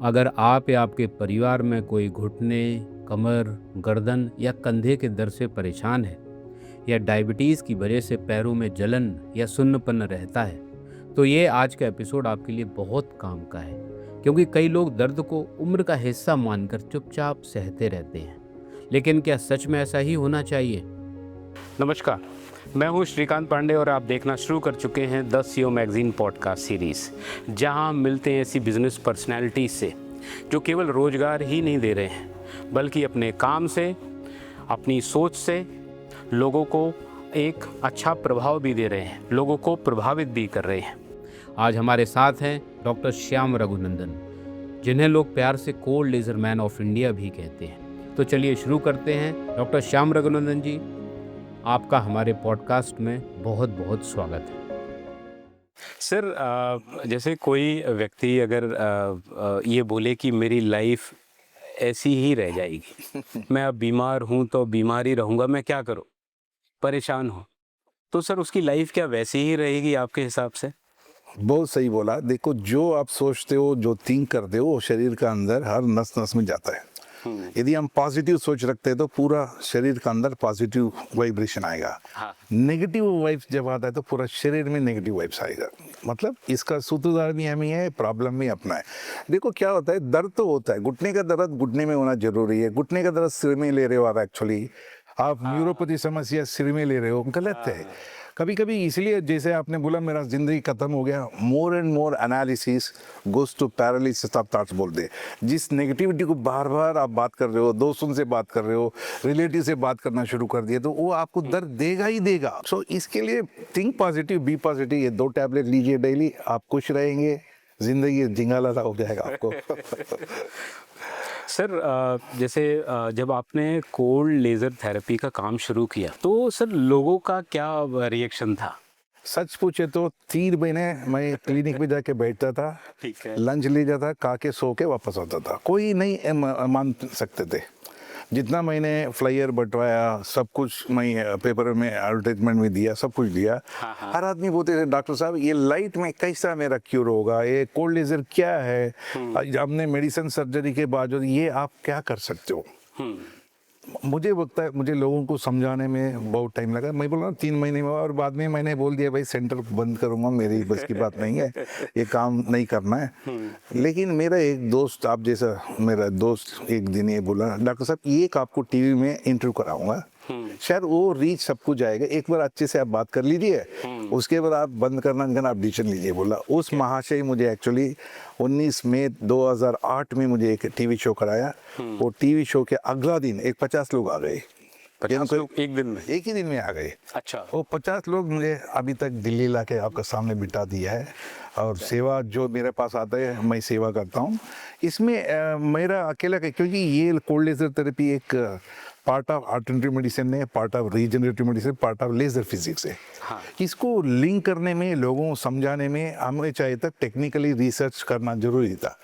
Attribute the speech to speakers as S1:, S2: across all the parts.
S1: अगर आप या आपके परिवार में कोई घुटने, कमर, गर्दन या कंधे के दर्द से परेशान है या डायबिटीज़ की वजह से पैरों में जलन या सुन्नपन रहता है, तो ये आज का एपिसोड आपके लिए बहुत काम का है। क्योंकि कई लोग दर्द को उम्र का हिस्सा मानकर चुपचाप सहते रहते हैं। लेकिन क्या सच में ऐसा ही होना चाहिए? नमस्कार, मैं हूं श्रीकांत पांडे और आप देखना शुरू कर चुके हैं the CEO magazine podcast series, जहां हम मिलते हैं ऐसी बिजनेस पर्सनैलिटीज़ से जो केवल रोजगार ही नहीं दे रहे हैं, बल्कि अपने काम से, अपनी सोच से लोगों को एक अच्छा प्रभाव भी दे रहे हैं, लोगों को प्रभावित भी कर रहे हैं। आज हमारे साथ हैं डॉक्टर श्याम रघुनंदन, जिन्हें लोग प्यार से cold laser man of India भी कहते हैं। तो चलिए शुरू करते हैं। डॉक्टर श्याम रघुनंदन जी, आपका हमारे पॉडकास्ट में बहुत बहुत स्वागत है। सर, जैसे कोई व्यक्ति अगर ये बोले कि मेरी लाइफ ऐसी ही रह जाएगी, मैं अब बीमार हूँ तो बीमार ही रहूँगा, मैं क्या करूँ, परेशान हूँ, तो सर उसकी लाइफ क्या वैसी ही रहेगी आपके हिसाब से?
S2: बहुत सही बोला। देखो, जो आप सोचते हो, जो थिंक करते हो, वो शरीर का अंदर हर नस नस में जाता है। यदि हम पॉजिटिव सोच रखते हैं तो पूरा शरीर का अंदर पॉजिटिव वाइब्रेशन आएगा। नेगेटिव वाइब्स जब आता है तो पूरा शरीर में नेगेटिव वाइब्स आएगा। मतलब इसका सूत्रधार भी हम ही है, प्रॉब्लम भी अपना है। देखो क्या होता है, दर्द तो होता है, घुटने का दर्द घुटने में होना जरूरी है। घुटने का दर्द सिर में ले रहे हो आप न्यूरोपैथी समस्या सिर में ले रहे हो, गलत है। कभी कभी इसलिए, जैसे आपने बोला मेरा जिंदगी खत्म हो गया, more and more analysis goes to paralysis of thoughts बोलते हैं। जिस नेगेटिविटी को बार बार आप बात कर रहे हो, दोस्तों से बात कर रहे हो, रिलेटिव से बात करना शुरू कर दिया, तो वो आपको दर्द देगा ही देगा। सो इसके लिए थिंक पॉजिटिव, बी पॉजिटिव, ये 2 टैबलेट लीजिए डेली, आप खुश रहेंगे, जिंदगी जिंगाला हो जाएगा आपको।
S1: सर, जैसे जब आपने कोल्ड लेज़र थेरेपी का काम शुरू किया तो सर लोगों का क्या रिएक्शन था?
S2: सच पूछे तो 3 महीने मैं क्लिनिक में जाके बैठता था,
S1: ठीक है।
S2: लंच ले जाता, खा के सो के वापस आता था। कोई नहीं मान सकते थे। जितना मैंने फ्लायर बंटवाया, सब कुछ मैं पेपर में एडवर्टाइजमेंट में दिया, सब कुछ दिया। हर आदमी बोलते थे, डॉक्टर साहब ये लाइट में कैसा मेरा क्यूर होगा, ये कोल्ड लेजर क्या है, हमने मेडिसिन सर्जरी के बावजूद ये आप क्या कर सकते हो। मुझे लगता है, मुझे लोगों को समझाने में बहुत टाइम लगा। मैं बोल रहा हूँ 3 महीने में, और बाद में मैंने बोल दिया भाई सेंटर बंद करूँगा, मेरी बस की बात नहीं है, ये काम नहीं करना है। लेकिन मेरा एक दोस्त, आप जैसा मेरा दोस्त, एक दिन ये बोला, डॉक्टर साहब ये आपको टीवी में इंटरव्यू कराऊंगा, शायद वो रीच सबको जाएगा, एक बार अच्छे से आप बात कर लीजिए, उसके बाद आप बंद करना आप डिसीजन लीजिए। बोला उस महाशय मुझे एक्चुअली 19 मई 2008 में मुझे एक टीवी शो कराया। वो टीवी शो के अगला दिन 50 लोग आ गए।
S1: 50 लोग एक दिन में?
S2: एक ही दिन में आ गए।
S1: अच्छा।
S2: वो 50 लोग मुझे अभी तक दिल्ली ला के आपका सामने बिठा दिया है, और सेवा जो मेरे पास आता है मैं सेवा करता हूँ। इसमें मेरा अकेला का, क्योंकि ये कोल्ड लेजर थेरेपी एक पार्ट ऑफ अल्टरनेटिव मेडिसिन है, part of regenerative medicine, part of laser physics है। इसको लिंक करने में, लोगों को समझाने में हमें चाहिए था टेक्निकली रिसर्च करना जरूरी था।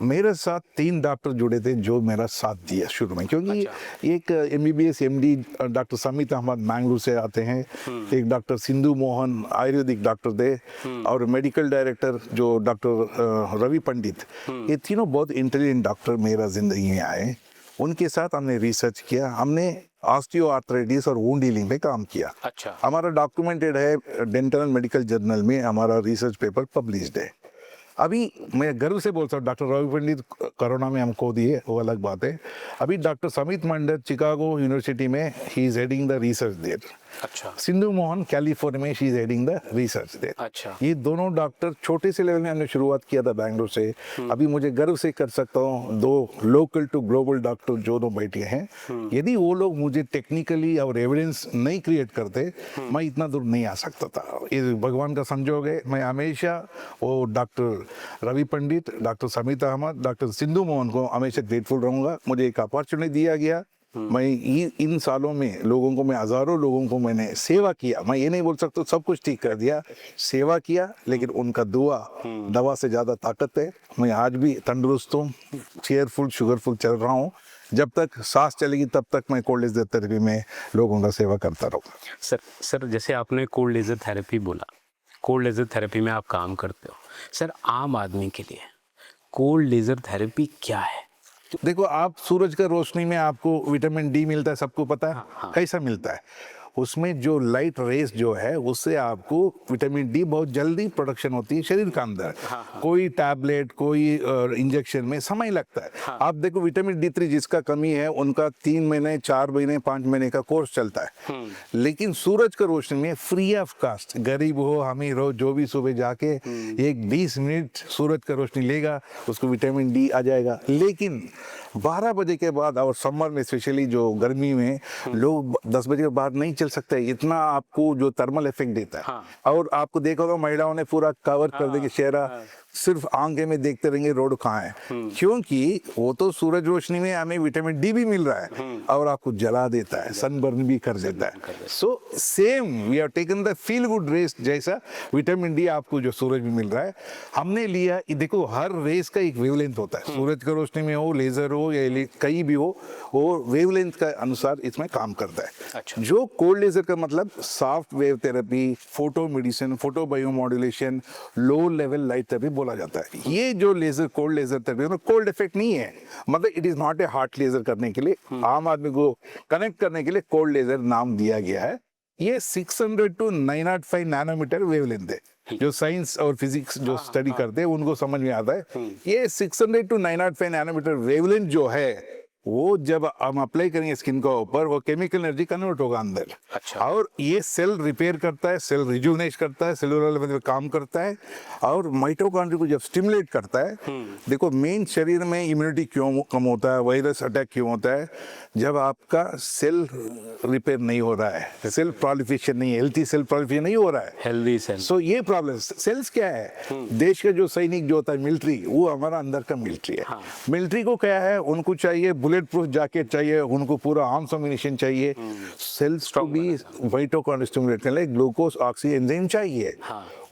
S2: मेरे साथ 3 डॉक्टर जुड़े थे जो मेरा साथ दिया शुरू में, क्योंकि एक MBBS MD doctor Sameet Ahmed Mangalore से आते हैं, एक डॉक्टर सिंधु मोहन आयुर्वेदिक डॉक्टर थे, और मेडिकल डायरेक्टर जो डॉक्टर रवि पंडित, ये तीनों बहुत इंटेलिजेंट डॉक्टर मेरा जिंदगी में आए। उनके साथ हमने रिसर्च किया, हमने ऑस्टियोआर्थराइटिस और वुंड हीलिंग पे काम किया।
S1: अच्छा।
S2: हमारा डॉक्यूमेंटेड है, डेंटल एंड मेडिकल जर्नल में हमारा रिसर्च पेपर पब्लिश्ड है। अभी मैं गर्व से बोलता हूँ, डॉक्टर रवि पंडित कोरोना में हमको दिए, वो अलग बात है। अभी डॉक्टर समित मंडल चिकागो यूनिवर्सिटी में he is heading the research there.
S1: अच्छा।
S2: सिंधु मोहन कैलिफोर्निया में she is heading the research there.
S1: अच्छा।
S2: ये दोनों डॉक्टर छोटे से लेवल में हमने शुरुआत किया था बैंगलोर से। अभी मुझे गर्व से कर सकता हूँ 2 लोकल टू ग्लोबल डॉक्टर जो दो बैठे हैं, यदि वो लोग मुझे टेक्निकली और एविडेंस नहीं क्रिएट करते, मैं इतना दूर नहीं आ सकता था। ये भगवान का संजोग है। मैं हमेशा वो डॉक्टर रवि पंडित, डॉक्टर समीत अहमद, डॉक्टर सिंधु मोहन को हमेशा ग्रेटफुल रहूंगा। मुझे एक अपॉर्चुनिटी दिया गया। मैं इन सालों में लोगों को, मैं हजारों लोगों को मैंने सेवा किया। मैं ये नहीं बोल सकता सब कुछ ठीक कर दिया, सेवा किया, लेकिन उनका दुआ दवा से ज़्यादा ताकत है। मैं आज भी तंदुरुस्त हूँ, चेयरफुल, शुगरफुल चल रहा हूँ। जब तक सांस चलेगी तब तक मैं कोल्ड लेजर थेरेपी में लोगों का सेवा करता रहूँगा।
S1: सर जैसे आपने कोल्ड लेजर थेरेपी बोला, कोल्ड लेजर थेरेपी में आप काम करते हो, सर आम आदमी के लिए कोल्ड लेजर थेरेपी क्या है?
S2: देखो, आप सूरज का रोशनी में आपको विटामिन डी मिलता है, सबको पता है।
S1: हाँ।
S2: कैसा मिलता है? उसमें जो लाइट रेस जो है उससे आपको विटामिन डी बहुत जल्दी प्रोडक्शन होती है शरीर के अंदर। कोई टैबलेट, कोई इंजेक्शन में समय लगता है। आप देखो, विटामिन डी 3 जिसका कमी है उनका 3 महीने, 4 महीने, 5 महीने का कोर्स चलता है। लेकिन सूरज का रोशनी में फ्री ऑफ कास्ट, गरीब हो अमीर हो, जो भी सुबह जाके एक 20 मिनट सूरज का रोशनी लेगा, उसको विटामिन डी आ जाएगा। लेकिन 12 बजे के बाद और समर में स्पेशली जो गर्मी में लोग 10 बजे के बाद नहीं चल सकते, इतना आपको जो थर्मल इफेक्ट देता है। और आपको देखा होगा महिलाओं ने पूरा कवर कर देंगे चेहरा, सिर्फ आंखें में देखते रहेंगे रोड कहाँ है, क्योंकि वो तो सूरज रोशनी में हमें विटामिन डी भी मिल रहा है और आपको जला देता है, सनबर्न भी कर देता है। So same we have taken the feel good rays, जैसा विटामिन डी आपको जो सूरज में मिल रहा है हमने लिया। देखो, हर रेस का एक वेवलेंथ होता है, सूरज का रोशनी में हो, लेजर हो या कहीं भी हो, वो वेवलेंथ का अनुसार इसमें काम करता है।
S1: अच्छा।
S2: जो कोल्ड लेजर का मतलब soft wave therapy, photo medicine, photobiomodulation, low level light therapy बोला जाता है। ये जो laser, cold laser therapy, cold effect नहीं है, मतलब it is not a hot laser करने के लिए, आम आदमी को कनेक्ट करने के लिए कोल्ड लेजर नाम दिया गया है। ये 600 to 905 नैनोमीटर वेवलेंथ है। जो साइंस और फिजिक्स जो स्टडी करते हैं उनको समझ में आता है। ये 600 to 905 नैनोमीटर वेवलेंथ जो है, वो जब हम अप्लाई करेंगे स्किन के ऊपर, वो केमिकल एनर्जी कन्वर्ट होगा अंदर।
S1: अच्छा।
S2: और ये सेल रिपेयर करता है, सेल रिजुवनेट करता है, सेलुलर लेवल पे काम करता है और माइटोकॉन्ड्रिया को जब स्टिमुलेट करता है। देखो, मेन शरीर में इम्यूनिटी क्यों कम होता है, वायरस अटैक क्यों होता है? जब आपका सेल रिपेयर नहीं हो रहा है, सेल प्रोलिफरेशन नहीं है, हेल्थी सेल प्रोलिफरेशन नहीं हो रहा है,
S1: हेल्दी सेल।
S2: सो ये प्रॉब्लम। सेल्स क्या है? देश का जो सैनिक जो होता है मिलिट्री, वो हमारा अंदर का मिलिट्री है। मिलिट्री को क्या है? उनको चाहिए बुलेट प्रूफ जैकेट चाहिए, उनको पूरा आर्म्स एम्यूनिशन चाहिए। सेल्स को भी माइटोकॉन्ड्रिया स्टिमुलेट करने के लिए ग्लूकोज ऑक्सी एंजाइम चाहिए।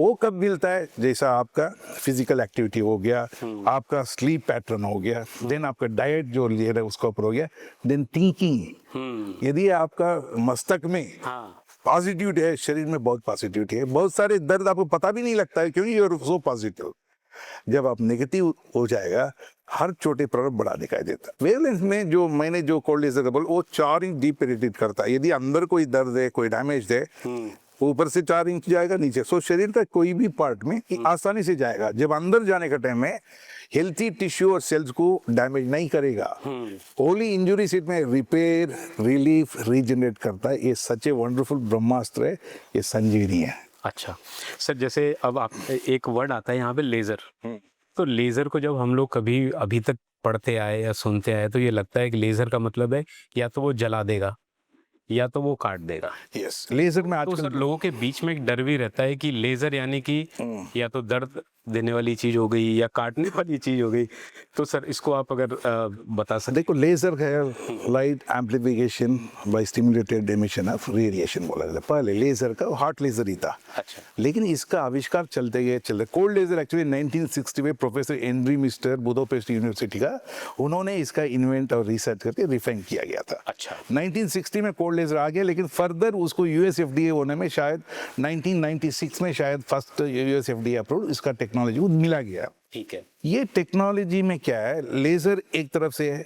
S2: वो कब मिलता है? जैसा आपका फिजिकल एक्टिविटी हो गया, आपका स्लीप पैटर्न हो गया, देन आपका डाइट जो ले रहा है उसका ऊपर हो गया, देन थिंकिंग। यदि आपका मस्तक में पॉजिटिविटी है, शरीर में बहुत पॉजिटिविटी है, बहुत सारे दर्द आपको पता भी नहीं लगता है क्योंकि यू आर सो पॉजिटिव। जब आप नेगेटिव हो जाएगा, हर छोटे प्रॉब्लम बड़ा दिखाई देता है। वेवलेंथ में जो मैंने जो कोल्ड लेजर बोला, वो 4 इंच डीप पेनिट्रेट करता है। यदि अंदर कोई दर्द है, कोई डैमेज है, ऊपर से 4 इंच जाएगा नीचे, सो शरीर का कोई भी पार्ट में आसानी से जाएगा। जब अंदर जाने का टाइम में हेल्थी टिश्यू और सेल्स को डैमेज नहीं करेगा, ओनली इंजुरी सीट में रिपेयर, रिलीफ, रीजनरेट करता है। ये सच ए वंडरफुल ब्रह्मास्त्र है, ये संजीवनी है।
S1: अच्छा सर, जैसे अब आप एक वर्ड आता है यहाँ पे लेजर, तो लेजर को जब हम लोग कभी अभी तक पढ़ते आए या सुनते आए तो ये लगता है कि लेजर का मतलब है या तो वो जला देगा या तो वो काट देगा।
S2: यस, लेजर में
S1: तो
S2: आजकल
S1: सर लोगों के बीच में एक डर भी रहता है कि लेजर यानी कि या तो दर्द देने वाली चीज हो गई या काटने वाली चीज हो गई। तो सर इसको आप अगर बता सकें।
S2: देखो, लेजर है light amplification by stimulated emission of radiation बोला जाता है। पहले लेजर का हॉट लेजर ही था।
S1: अच्छा।
S2: लेकिन इसका आविष्कार चलते गए कोल्ड लेजर एक्चुअली 1960 में professor Endre Mester Budapest university का, उन्होंने इसका इन्वेंट और रिसर्च करके रिफाइन किया गया था।
S1: अच्छा।
S2: 1960 में कोल्ड लेजर आ गया, लेकिन फर्दर उसको यूएस एफडीए होने में शायद 1996 में शायद फर्स्ट यूएस एफडीए अप्रूव्ड इसका टेक्नोलॉजी मिला गया।
S1: ठीक है।
S2: ये टेक्नोलॉजी में क्या है, लेजर एक तरफ से है,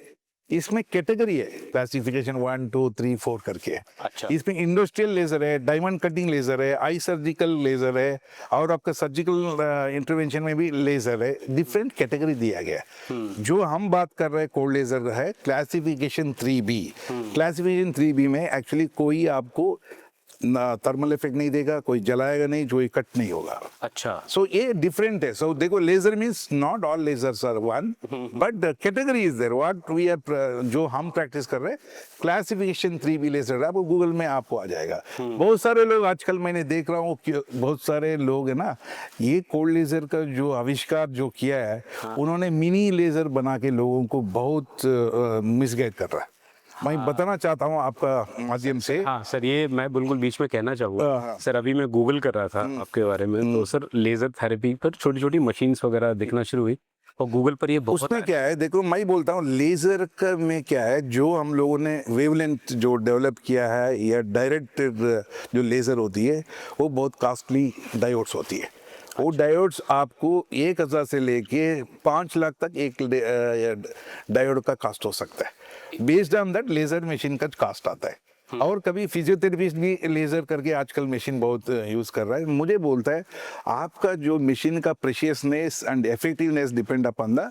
S2: इसमें कैटेगरी है, क्लासिफिकेशन 1 2 3 4 करके है।
S1: अच्छा।
S2: इसमें इंडस्ट्रियल लेजर है, डायमंड कटिंग लेजर है, आई सर्जिकल लेजर है, और आपका सर्जिकल इंटरवेंशन में भी लेजर है। डिफरेंट कैटेगरी दिया गया है। जो हम बात कर रहे हैं कोल्ड लेजर है क्लासिफिकेशन 3B। क्लासिफिकेशन 3B में एक्चुअली कोई आपको थर्मल इफेक्ट नहीं देगा, कोई जलाएगा नहीं, कोई कट नहीं होगा।
S1: अच्छा।
S2: सो ये डिफरेंट है। सो देखो, laser means not all lasers are one, but category is there. What we are, जो हम प्रैक्टिस कर रहे हैं क्लासिफिकेशन 3B लेजर, आपको गूगल में आपको आ जाएगा। बहुत सारे लोग आजकल मैंने देख रहा हूँ कि बहुत सारे लोग है ना, ये कोल्ड लेजर का जो आविष्कार जो किया है, उन्होंने मिनी लेजर बना के लोगों को बहुत मिसगाइड कर रहा है। मैं बताना चाहता हूँ आपका माध्यम से।
S1: हाँ सर, ये मैं बिल्कुल बीच में कहना चाहूँगा। सर अभी मैं गूगल कर रहा था आपके बारे में, तो सर लेजर थेरेपी पर छोटी छोटी मशीन्स वगैरह दिखना शुरू हुई और गूगल पर ये बहुत
S2: उसमें क्या है, देखो मैं बोलता हूँ लेजर का में क्या है, जो हम लोगों ने वेवलेंथ जो डेवलप किया है या डायरेक्टेड जो लेजर होती है वो बहुत कॉस्टली डायोड्स होती है। वो डायोड्स आपको 1,000 से लेके 5 लाख तक एक डायोड का कास्ट हो सकता है। Based on that laser machine का कास्ट आता है। और कभी फिजियोथेरेपिस्ट भी लेजर करके आजकल मशीन बहुत यूज कर रहा है। मुझे बोलता है आपका जो मशीन का preciseness and effectiveness depend upon the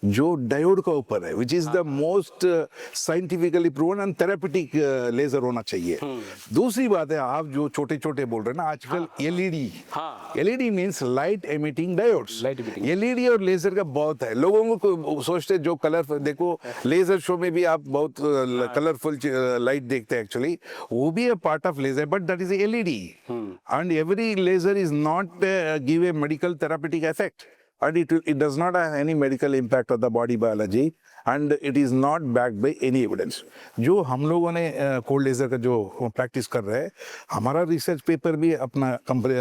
S2: जो डायोड का ऊपर है, which is the most scientifically proven and therapeutic laser होना चाहिए। दूसरी बात है, आप जो छोटे छोटे बोल रहे हैं ना आजकल LED, LED means light emitting diodes. LED और लेजर का बहुत है। लोगों को सोचते जो कलर, देखो लेजर शो में भी आप बहुत कलरफुल लाइट देखते हैं, एक्चुअली वो भी है part of laser, but that is LED and every laser is not give a medical therapeutic effect and it does not have any medical impact on the body biology and it is not backed by any evidence। जो हम लोगों ने cold laser का जो practice कर रहे हैं, हमारा रिसर्च पेपर भी अपना कंपनी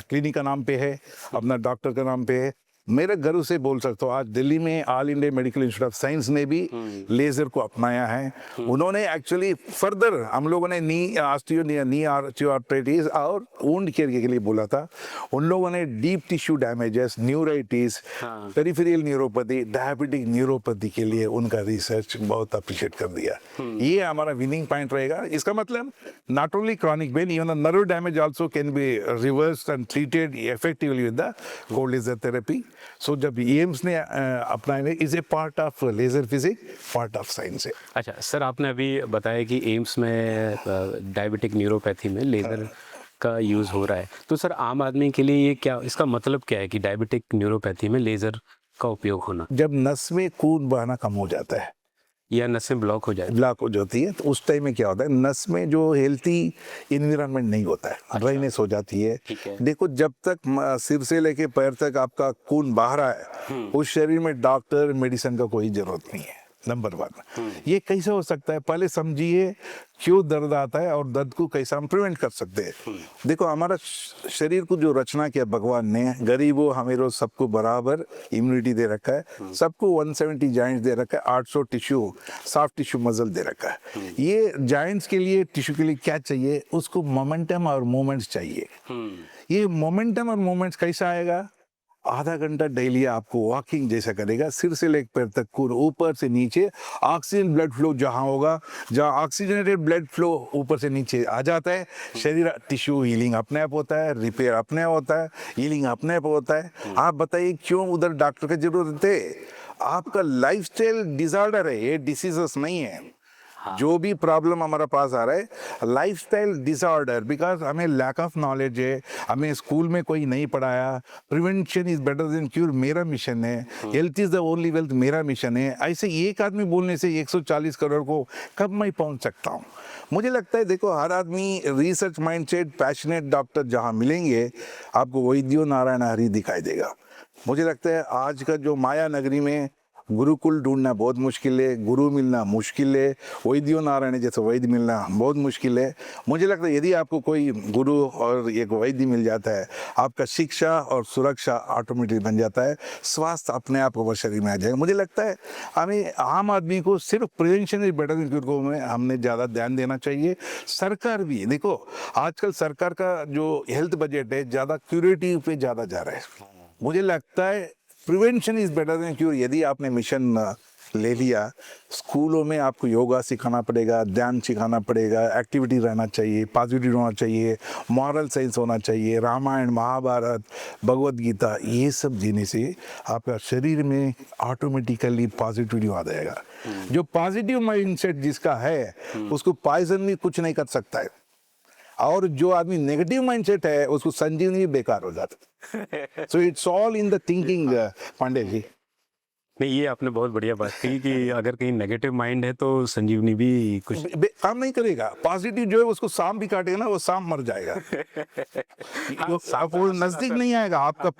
S2: क्लिनिक का नाम पे है, अपना डॉक्टर का नाम पे है। मेरे घर से बोल सकता हूँ आज दिल्ली में all India medical institute of science ने भी लेजर को अपनाया है। उन्होंने एक्चुअली फर्दर हम लोगों ने नी आर्थराइटिस और वुंड केयर के लिए बोला था। उन लोगों ने deep tissue damages, neuritis, peripheral neuropathy, diabetic neuropathy के लिए उनका रिसर्च बहुत अप्रिशिएट कर दिया। ये हमारा विनिंग पॉइंट रहेगा। इसका मतलब not only chronic pain, even nerve damage also can be reversed and treated effectively with the cold laser therapy. So जब एम्स ने अपनाया, is a part of laser physics, part of science है।
S1: अच्छा sir, आपने अभी बताया कि एम्स में डायबिटिक न्यूरोपैथी में लेजर का यूज़ हो रहा है, तो सर आम आदमी के लिए ये क्या, इसका मतलब क्या है कि डायबिटिक न्यूरोपैथी में लेजर का उपयोग होना?
S2: जब नस में खून बहना कम हो जाता है
S1: या नसें ब्लॉक हो
S2: जाती है, तो उस टाइम में क्या होता है, नस में जो हेल्थी इन्वायरमेंट नहीं होता है, ड्राइनेस हो जाती है। देखो जब तक सिर से लेके पैर तक आपका खून बाहर रहा है, उस शरीर में डॉक्टर मेडिसिन का कोई जरूरत नहीं है। नंबर 1, ये कैसे हो सकता है, पहले समझिए क्यों दर्द आता है और दर्द को कैसे हम प्रिवेंट कर सकते हैं। देखो हमारा शरीर को जो रचना किया भगवान ने, गरीबों अमीरों सबको बराबर इम्यूनिटी दे रखा है, सबको 170 जॉइंट्स दे रखा है, 800 टिश्यू, सॉफ्ट टिश्यू मसल दे रखा है। ये जॉइंट्स के लिए, टिश्यू के लिए क्या चाहिए, उसको मोमेंटम और मूवमेंट्स चाहिए। ये मोमेंटम और मूवमेंट्स कैसा आएगा, आधा घंटा डेली आपको वॉकिंग जैसा करेगा, सिर से लेकर पैर तक खून ऊपर से नीचे, ऑक्सीजन ब्लड फ्लो जहां होगा, जहां ऑक्सीजनेटेड ब्लड फ्लो ऊपर से नीचे आ जाता है, शरीर टिश्यू हीलिंग अपने आप होता है, रिपेयर अपने आप होता है, हीलिंग अपने आप होता है। आप बताइए क्यों उधर डॉक्टर की जरूरत है? आपका लाइफस्टाइल डिसऑर्डर है, ये डिसीजेस नहीं है। जो भी प्रॉब्लम हमारा पास आ रहा है लाइफस्टाइल डिसऑर्डर, बिकॉज हमें लैक ऑफ नॉलेज है, हमें स्कूल में कोई नहीं पढ़ाया। Prevention is better than cure मेरा मिशन है, health is the only wealth मेरा मिशन है। ऐसे एक आदमी बोलने से 140 करोड़ को कब मैं पहुंच सकता हूं? मुझे लगता है देखो हर आदमी रिसर्च माइंडसेट पैशनेट डॉक्टर जहां मिलेंगे, आपको वैद्यो नारायण हरि दिखाई देगा। मुझे लगता है आज का जो माया नगरी में गुरुकुल ढूंढना बहुत मुश्किल है, गुरु मिलना मुश्किल है, वैद्यो नारायण जैसे वैद्य मिलना बहुत मुश्किल है। मुझे लगता है यदि आपको कोई गुरु और एक वैद्य मिल जाता है, आपका शिक्षा और सुरक्षा ऑटोमेटिक बन जाता है, स्वास्थ्य अपने आप वो शरीर में आ जाएगा। मुझे लगता है हमें आम आदमी को सिर्फ prevention is better than cure में हमने ज़्यादा ध्यान देना चाहिए। सरकार भी देखो आजकल सरकार का जो हेल्थ बजट है ज़्यादा क्यूरेटिव पे ज़्यादा जा रहा है। मुझे लगता है prevention is better than cure. यदि आपने मिशन ले लिया, स्कूलों में आपको योगा सिखाना पड़ेगा, ध्यान सिखाना पड़ेगा, एक्टिविटी रहना चाहिए, पॉजिटिव होना चाहिए, मॉरल साइंस होना चाहिए, रामायण महाभारत भगवत गीता, ये सब जीने से आपका शरीर में ऑटोमेटिकली पॉजिटिविटी आ जाएगा। जो पॉजिटिव माइंडसेट जिसका है उसको पॉइजन भी कुछ नहीं कर सकता है, और जो आदमी नेगेटिव माइंडसेट है उसको संजीवनी बेकार हो जाता है। So it's all in the thinking Pandey ji.
S1: नहीं, ये आपने बहुत बढ़िया बात कही कि अगर कहीं नेगेटिव माइंड है तो संजीवनी भी कुछ
S2: काम नहीं करेगा। पॉजिटिव जो है उसको सांप भी काटेगा ना, वो सांप मर जाएगा। वो नजदीक नहीं आएगा आपका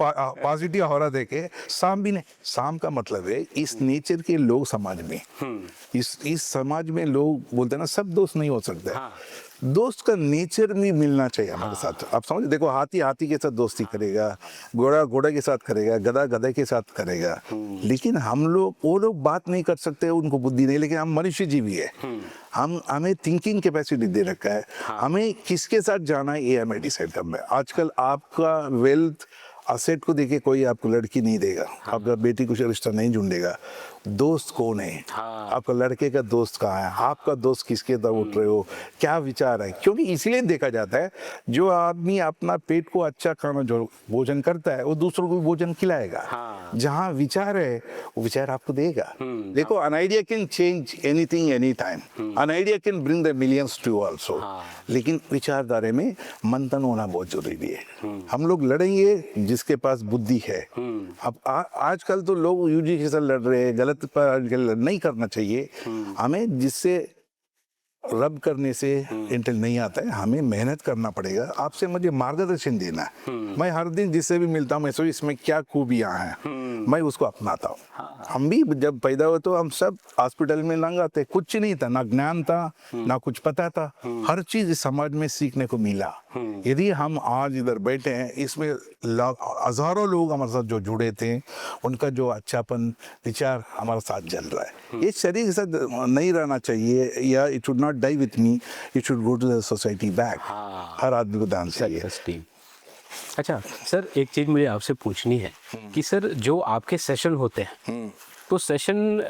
S2: पॉजिटिव हो रहा देखे, सांप भी नहीं। सांप का मतलब है इस नेचर के लोग समाज में, इस समाज में लोग बोलते हैं ना सब दोस्त नहीं हो सकते। दोस्त का नेचर भी मिलना चाहिए हमारे साथ। आप समझ, देखो हाथी हाथी के साथ दोस्ती करेगा, घोड़ा घोड़ा के साथ करेगा, गधा गधे के साथ करेगा, लेकिन हम लोग, वो लोग बात नहीं कर सकते, उनको बुद्धि नहीं, लेकिन हम मनुष्य जीवी है। हमें थिंकिंग कैपेसिटी दे रखा है, हमें किसके साथ जाना है ये हमें डिसाइड करना है। आजकल आपका वेल्थ असेट को देखे कोई आपको लड़की नहीं देगा, आपका बेटी कुछ रिश्ता नहीं ढूंढेगा। दोस्त कौन है, आपका लड़के का दोस्त कहाँ है, आपका दोस्त किसके तरफ उठ रहे हो, क्या विचार है। क्योंकि इसलिए देखा जाता है जो आदमी अपना पेट को अच्छा खाना जो भोजन करता है वो दूसरों को भी भोजन खिलाएगा। जहाँ विचार है वो विचार आपको देगा। देखो, an idea can change anything anytime, an idea can bring the millions to you also, लेकिन विचारधारे में मंथन होना बहुत जरूरी है। हम लोग लड़ेंगे जिसके पास बुद्धि है। अब आजकल तो लोग यूजी के साथ लड़ रहे हैं, गलत पर नहीं करना चाहिए हमें। जिससे रब करने से इंटेल नहीं आता है, हमें मेहनत करना पड़ेगा। आपसे मुझे मार्गदर्शन देना है। मैं हर दिन जिससे भी मिलता हूँ मैं सोच इसमें क्या खूबियां हैं, मैं उसको अपनाता हूँ। हम भी जब पैदा हुए तो हम सब हॉस्पिटल में लंगाते, कुछ नहीं था, ना ज्ञान था ना कुछ पता था। हर चीज इस समाज में सीखने को मिला। यदि हम आज इधर बैठे हैं, इसमें हजारों लोग हमारे साथ जो जुड़े थे, उनका जो अच्छापन विचार हमारे साथ जल रहा है। ये शरीर के साथ नहीं रहना चाहिए, या it should not die with me, it should go to the society back. हर आदमी को दान चाहिए।
S1: अच्छा सर, एक चीज़ मुझे आपसे पूछनी है कि सर जो आपके सेशन होते हैं तो सेशन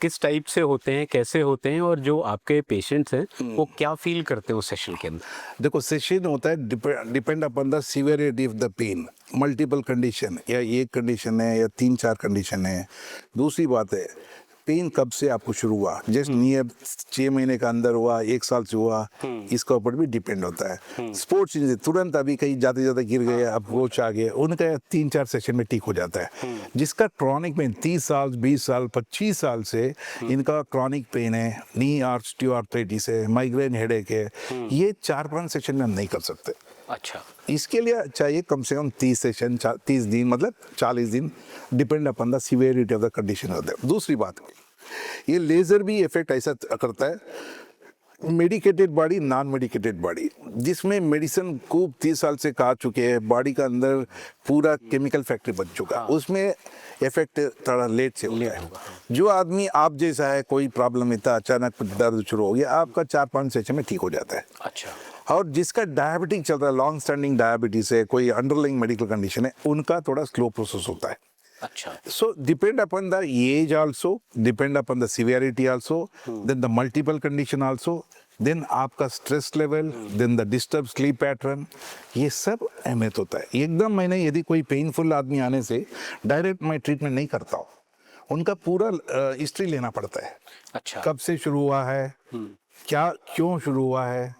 S1: किस टाइप से होते हैं, कैसे होते हैं, और जो आपके पेशेंट्स हैं वो क्या फील करते हैं उस सेशन के अंदर?
S2: देखो, सेशन होता है depend upon the severity of the pain. Multiple condition, या एक कंडीशन है या 3-4 कंडीशन है। दूसरी बात है पेन कब से आपको शुरू हुआ, जस्ट नियर 6 महीने का अंदर हुआ, 1 साल से हुआ, इसके ऊपर भी डिपेंड होता है। स्पोर्ट्स इंजरी तुरंत अभी कहीं जाते जाते गिर गए, अब कोच आ गए, उनका 3-4 सेशन में ठीक हो जाता है। जिसका क्रॉनिक पेन 30 साल 20 साल 25 साल से इनका क्रॉनिक पेन है, नी ऑस्टियोआर्थराइटिस है, माइग्रेन हेडेक है, ये 4-5 सेशन में हम नहीं कर सकते।
S1: अच्छा,
S2: इसके लिए चाहिए कम से कम 30 सेशन, 30 दिन, मतलब 40 दिन, depend upon the severity of the condition होता है। दूसरी बात, ये लेजर भी इफेक्ट ऐसा करता है, medicated body, non medicated body, जिसमें मेडिसिन खूब 30 साल से खा चुके हैं, बॉडी का अंदर पूरा केमिकल फैक्ट्री बन चुका है, उसमें इफेक्ट थोड़ा लेट से होता है। जो आदमी आप जैसा है, कोई प्रॉब्लम इतना अचानक दर्द शुरू हो गया, आपका 4-5 सेशन में ठीक हो जाता है।
S1: अच्छा,
S2: और जिसका डायबिटिक चल रहा है, लॉन्ग स्टैंडिंग डायबिटीज है, कोई अंडरलाइंग मेडिकल कंडीशन है, उनका थोड़ा स्लो प्रोसेस होता है।
S1: अच्छा,
S2: so depend upon the age also, depend upon the severity also, then the multiple condition also, then आपका stress level, then the disturbed sleep pattern, ये सब अहमियत होता है। एकदम मैंने यदि कोई पेनफुल आदमी आने से डायरेक्ट मैं ट्रीटमेंट नहीं करता हूँ, उनका पूरा हिस्ट्री लेना पड़ता है।
S1: अच्छा,
S2: कब से शुरू हुआ है, क्या क्यों शुरू हुआ है,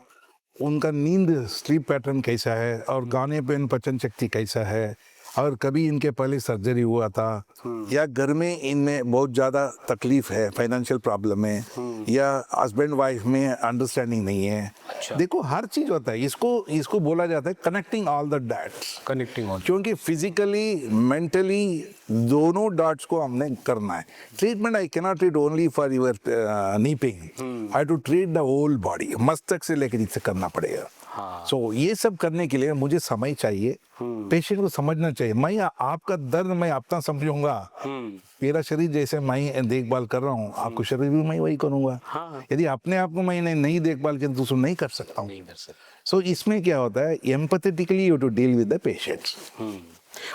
S2: उनका नींद स्लीप पैटर्न कैसा है, और गाने पे पचन शक्ति कैसा है, और कभी इनके पहले सर्जरी हुआ था, या घर में इनमें बहुत ज़्यादा तकलीफ है, फाइनेंशियल प्रॉब्लम है, या हस्बैंड वाइफ में अंडरस्टैंडिंग नहीं है।
S1: अच्छा।
S2: देखो, हर चीज़ होता है, इसको बोला जाता है connecting all the dots,
S1: connecting all,
S2: क्योंकि फिजिकली मेंटली दोनों डॉट्स को हमने करना है। Treatment I cannot treat only for your knee pain, I to treat the whole body, मस्तक से लेकर नीचे करना पड़ेगा। सो ये सब करने के लिए मुझे समय चाहिए, पेशेंट को समझना चाहिए। मैं आपका दर्द मैं अपना समझूंगा, मेरा शरीर जैसे मैं देखभाल कर रहा हूँ, आपको शरीर भी मैं वही करूंगा। यदि अपने आप को मैंने नहीं देखभाल किया तो दूसरों नहीं कर सकता हूँ। सो इसमें क्या होता है, empathetically you to deal with the patients.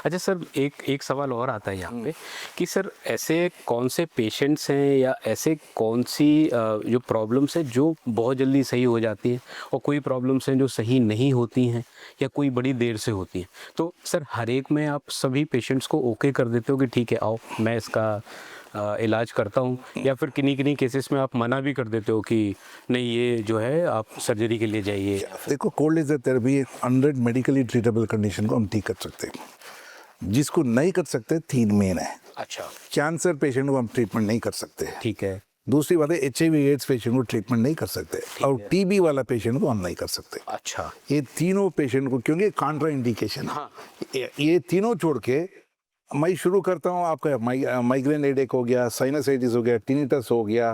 S1: अच्छा सर, एक सवाल और आता है यहाँ पे कि सर ऐसे कौन से पेशेंट्स हैं या ऐसे कौन सी जो प्रॉब्लम्स हैं जो बहुत जल्दी सही हो जाती हैं, और कोई प्रॉब्लम्स हैं जो सही नहीं होती हैं या कोई बड़ी देर से होती हैं। तो सर हर एक में आप सभी पेशेंट्स को ओके कर देते हो कि ठीक है आओ मैं इसका इलाज करता हूँ, या फिर किन्हीं केसेस में आप मना भी कर देते हो कि नहीं ये जो है आप सर्जरी के लिए जाइए?
S2: देखो, cold laser therapy 100 medically treatable condition को हम ठीक कर सकते हैं। जिसको नहीं कर सकते 3 मेन है।
S1: अच्छा,
S2: कैंसर पेशेंट को हम ट्रीटमेंट नहीं कर सकते,
S1: ठीक है।
S2: दूसरी बात है HIV एड्स पेशेंट को ट्रीटमेंट नहीं कर सकते, और TB वाला पेशेंट को हम नहीं कर सकते।
S1: अच्छा,
S2: ये तीनों पेशेंट को, क्योंकि कॉन्ट्रा इंडिकेशन, ये तीनों छोड़ के मैं शुरू करता हूँ। आपका माइग्रेन हेडेक हो गया, साइनसाइटिस हो गया, टिनिटस हो गया,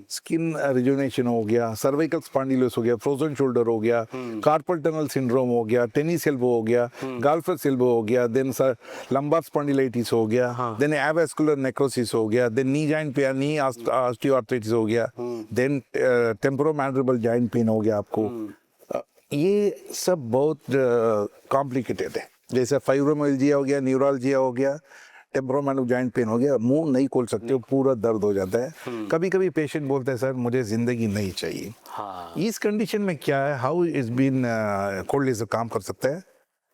S2: स्किन रिजुनेशन हो गया, सर्वाइकल स्पॉन्डिलोसिस हो गया, फ्रोजन शोल्डर हो गया, कार्पल टनल सिंड्रोम हो गया, टेनिस एल्बो हो गया, गाल्फर्स एल्बो हो गया, देन लंबार स्पॉन्डिलाइटिस हो गया, देन एवास्कुलर नेक्रोसिस हो गया, then knee joint pain, knee osteoarthritis हो गया, देन टेम्पोरोमैंडिबल जॉइंट पेन हो गया आपको। ये सब बहुत कॉम्प्लिकेटेड है। जैसे फाइब्रोमाइल्जिया हो गया, न्यूरॉल्जिया हो गया, टेम्पोरोमैटिक जॉइंट पेन हो गया, मुंह नहीं खोल सकते हो, पूरा दर्द हो जाता है। कभी कभी पेशेंट बोलता है सर मुझे जिंदगी नहीं चाहिए। इस कंडीशन में क्या है, how is been cold laser काम कर सकता है,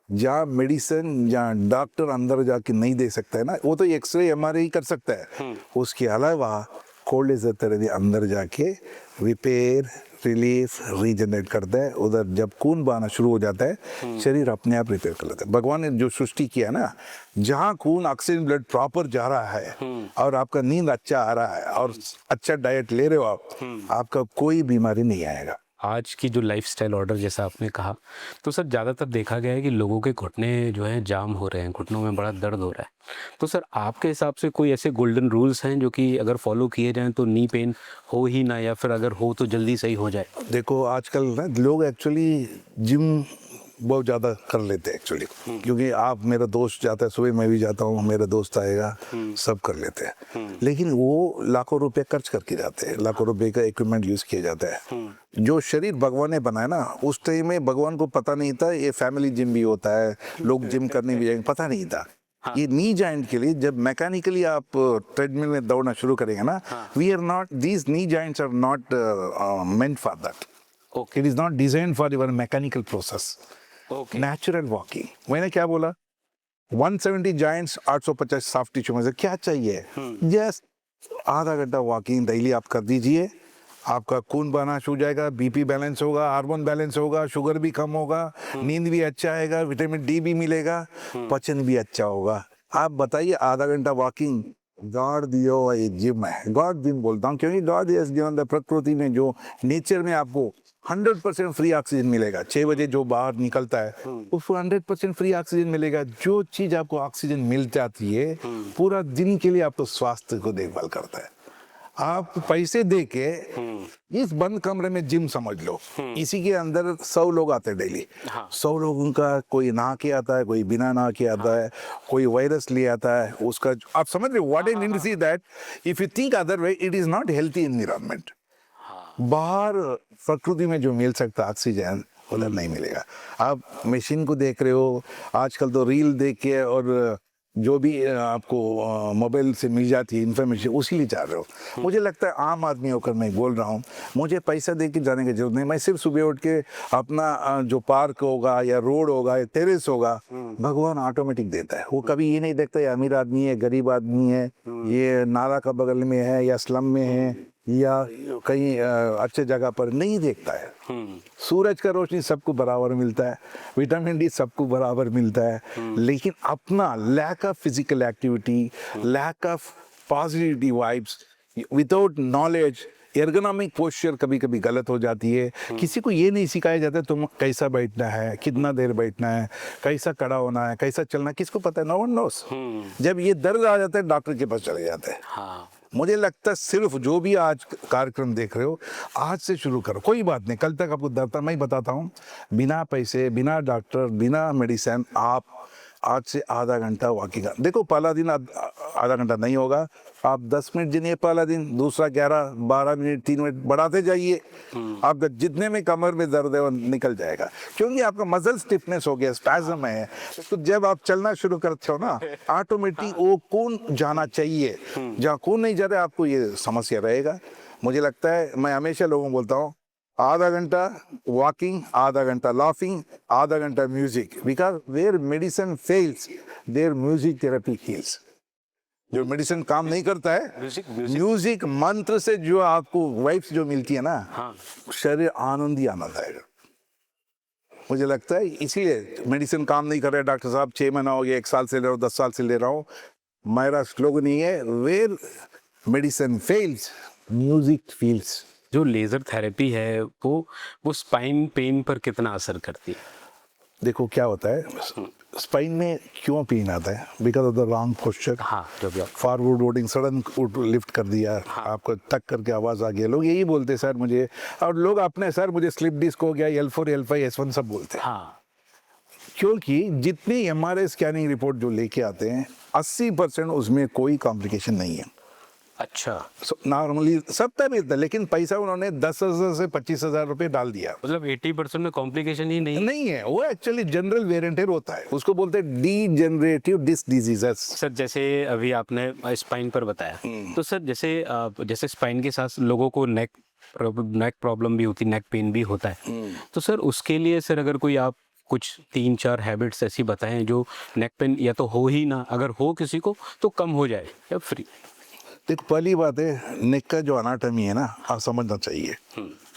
S2: जहाँ मेडिसिन जहाँ डॉक्टर अंदर जाके नहीं दे सकता है ना, वो तो एक्सरे एमआरआई कर सकता है, उसके अलावा कोल्ड लेजर थेरेपी अंदर जाके रिपेयर, रिलीफ, रीजनरेट करता है। उधर जब खून बहना शुरू हो जाता है, शरीर अपने आप रिपेयर कर लेता है। भगवान ने जो सृष्टि किया ना, जहाँ खून ऑक्सीजन ब्लड प्रॉपर जा रहा है और आपका नींद अच्छा आ रहा है और अच्छा डाइट ले रहे हो आप, आपका कोई बीमारी नहीं आएगा।
S1: आज की जो लाइफस्टाइल ऑर्डर जैसा आपने कहा, तो सर ज़्यादातर देखा गया है कि लोगों के घुटने जो हैं जाम हो रहे हैं, घुटनों में बड़ा दर्द हो रहा है। तो सर आपके हिसाब से कोई ऐसे गोल्डन रूल्स हैं जो कि अगर फॉलो किए जाएं तो नी पेन हो ही ना, या फिर अगर हो तो जल्दी सही हो जाए?
S2: देखो आजकल ना लोग एक्चुअली जिम बहुत ज़्यादा कर लेते हैं एक्चुअली, क्योंकि आप, मेरा दोस्त जाता है सुबह, मैं भी जाता हूँ, मेरा दोस्त आएगा, सब कर लेते हैं। लेकिन वो लाखों रुपए खर्च करके जाते हैं, लाखों रुपए का इक्विपमेंट यूज किया जाता है। जो शरीर भगवान ने बनाया ना, उस टाइम में भगवान को पता नहीं था ये फैमिली जिम भी होता है, लोग जिम करने भी जाएंगे, पता नहीं था। ये नी जॉइंट के लिए जब मैकेनिकली आप ट्रेडमिल में दौड़ना शुरू करेंगे ना, we are not, these knee joints are not meant for that. It is not design for your mechanical process, natural walking. मैंने क्या बोला, 170 जॉइंट्स, 850 सॉफ्ट टिश्यू में से क्या चाहिए, जस्ट आधा घंटा वॉकिंग डेली आप कर दीजिए, आपका खून बहना शुरू हो जाएगा, बीपी बैलेंस होगा, हार्मोन बैलेंस होगा, शुगर भी कम होगा, नींद भी अच्छा आएगा, विटामिन डी भी मिलेगा, पचन भी अच्छा होगा। आप बताइए, आधा घंटा वॉकिंग, गॉड दिया हुआ ये जिम है, गॉड जिम बोलता हूँ क्योंकि गॉड इज गिवन द, प्रकृति में जो नेचर में आपको 100% फ्री ऑक्सीजन मिलेगा। 6 बजे जो बाहर निकलता है उसको 100% फ्री ऑक्सीजन मिलेगा। जो चीज आपको ऑक्सीजन मिल जाती है पूरा दिन के लिए आपको स्वास्थ्य को देखभाल करता है। आप पैसे दे के इस बंद कमरे में जिम समझ लो, इसी के अंदर 100 लोग आते हैं डेली। 100 लोगों का कोई नहा के आता है, कोई बिना नहा के आता है, कोई वायरस ले आता है, उसका आप समझ रहे हो। What I mean to say that if you think other way, it is not healthy environment. बाहर प्रकृति में जो मिल सकता ऑक्सीजन उधर नहीं मिलेगा। आप मशीन को देख रहे हो, आजकल तो रील देख के और जो भी आपको मोबाइल से मिल जाती है इन्फॉर्मेशन, उसी लिए चाह रहे हो। मुझे लगता है आम आदमी होकर मैं बोल रहा हूँ, मुझे पैसा दे के जाने की जरूरत नहीं। मैं सिर्फ सुबह उठ के अपना जो पार्क होगा या रोड होगा या टेरेस होगा, भगवान ऑटोमेटिक देता है। वो कभी ये नहीं देखता ये अमीर आदमी है, गरीब आदमी है, ये नाला का बगल में है या स्लम में है या कहीं अच्छे जगह पर, नहीं देखता है। सूरज का रोशनी सबको बराबर मिलता है, विटामिन डी सबको बराबर मिलता है, लेकिन अपना lack of physical activity, lack of positivity vibes, without knowledge, ergonomic posture कभी कभी गलत हो जाती है। किसी को ये नहीं सिखाया जाता तुम कैसा बैठना है, कितना देर बैठना है, कैसा खड़ा होना है, कैसा चलना है, किसको पता है? No one knows. जब ये दर्द आ जाता है डॉक्टर के पास चले जाते हैं। मुझे लगता है सिर्फ जो भी आज कार्यक्रम देख रहे हो, आज से शुरू करो। कोई बात नहीं, कल तक आपको दर्द था, मैं बताता हूँ, बिना पैसे, बिना डॉक्टर, बिना मेडिसिन, आप आज से आधा घंटा वॉकिंग। देखो पहला दिन आधा घंटा नहीं होगा, आप 10 मिनट जिनिए पहला दिन, दूसरा 11, 12 मिनट, 3 मिनट बढ़ाते जाइए। आपका जितने में कमर में दर्द है वो निकल जाएगा, क्योंकि आपका मसल स्टिफनेस हो गया, स्पैज़म है। तो जब आप चलना शुरू करते हो ना, ऑटोमेटिक वो खून जाना चाहिए। जहाँ खून नहीं जा रहा आपको ये समस्या रहेगा। मुझे लगता है, मैं हमेशा लोगों को बोलता हूँ, आधा घंटा वॉकिंग, आधा घंटा लाफिंग, आधा घंटा music, because where medicine fails there music therapy heals. जो मेडिसिन काम नहीं करता है, म्यूजिक मंत्र से जो आपको वाइब्स जो मिलती है ना, शरीर आनंद ही आनंद आएगा। मुझे लगता है इसीलिए मेडिसिन काम नहीं कर रहा है। डॉक्टर साहब 6 महीना हो गया, 1 साल से ले रहा हूँ, 10 साल से ले रहा हूँ। मेरा स्लोगन नहीं है, where medicine fails music feels.
S1: जो लेज़र थेरेपी है वो स्पाइन पेन पर कितना असर करती है?
S2: देखो क्या होता है, स्पाइन में क्यों पेन आता है? Because of the wrong posture.
S1: जो भी
S2: फॉरवर्ड लोडिंग, सडन लिफ्ट कर दिया, आपको टक करके आवाज आ गया। लोग यही बोलते हैं सर मुझे, और लोग अपने सर मुझे स्लिप डिस्क हो गया, L4, L5, S1 सब बोलते हैं। क्योंकि जितनी MRI स्कैनिंग रिपोर्ट जो लेके आते हैं 80% उसमें कोई कॉम्प्लिकेशन नहीं है।
S1: अच्छा,
S2: नॉर्मली सबका भी था, लेकिन पैसा उन्होंने 10,000 से 25,000 रुपए डाल दिया।
S1: मतलब 80% में कॉम्प्लिकेशन ही नहीं।
S2: नहीं है, वो एक्चुअली जनरल वेरिएंट होता है, उसको बोलते हैं डीजेनरेटिव डिस्क डिजीजेस।
S1: सर जैसे अभी आपने स्पाइन पर बताया, तो सर जैसे स्पाइन के साथ लोगों को नेक प्रॉब्लम भी होती है, नेक पेन भी होता है, तो सर उसके लिए सर अगर कोई आप कुछ 3-4 हैबिट्स ऐसी बताएं जो नेक पेन या तो हो ही ना, अगर हो किसी को तो कम हो जाए या फ्री।
S2: देखो, पहली बात है, नेक का जो अनाटमी है ना, आप समझना चाहिए।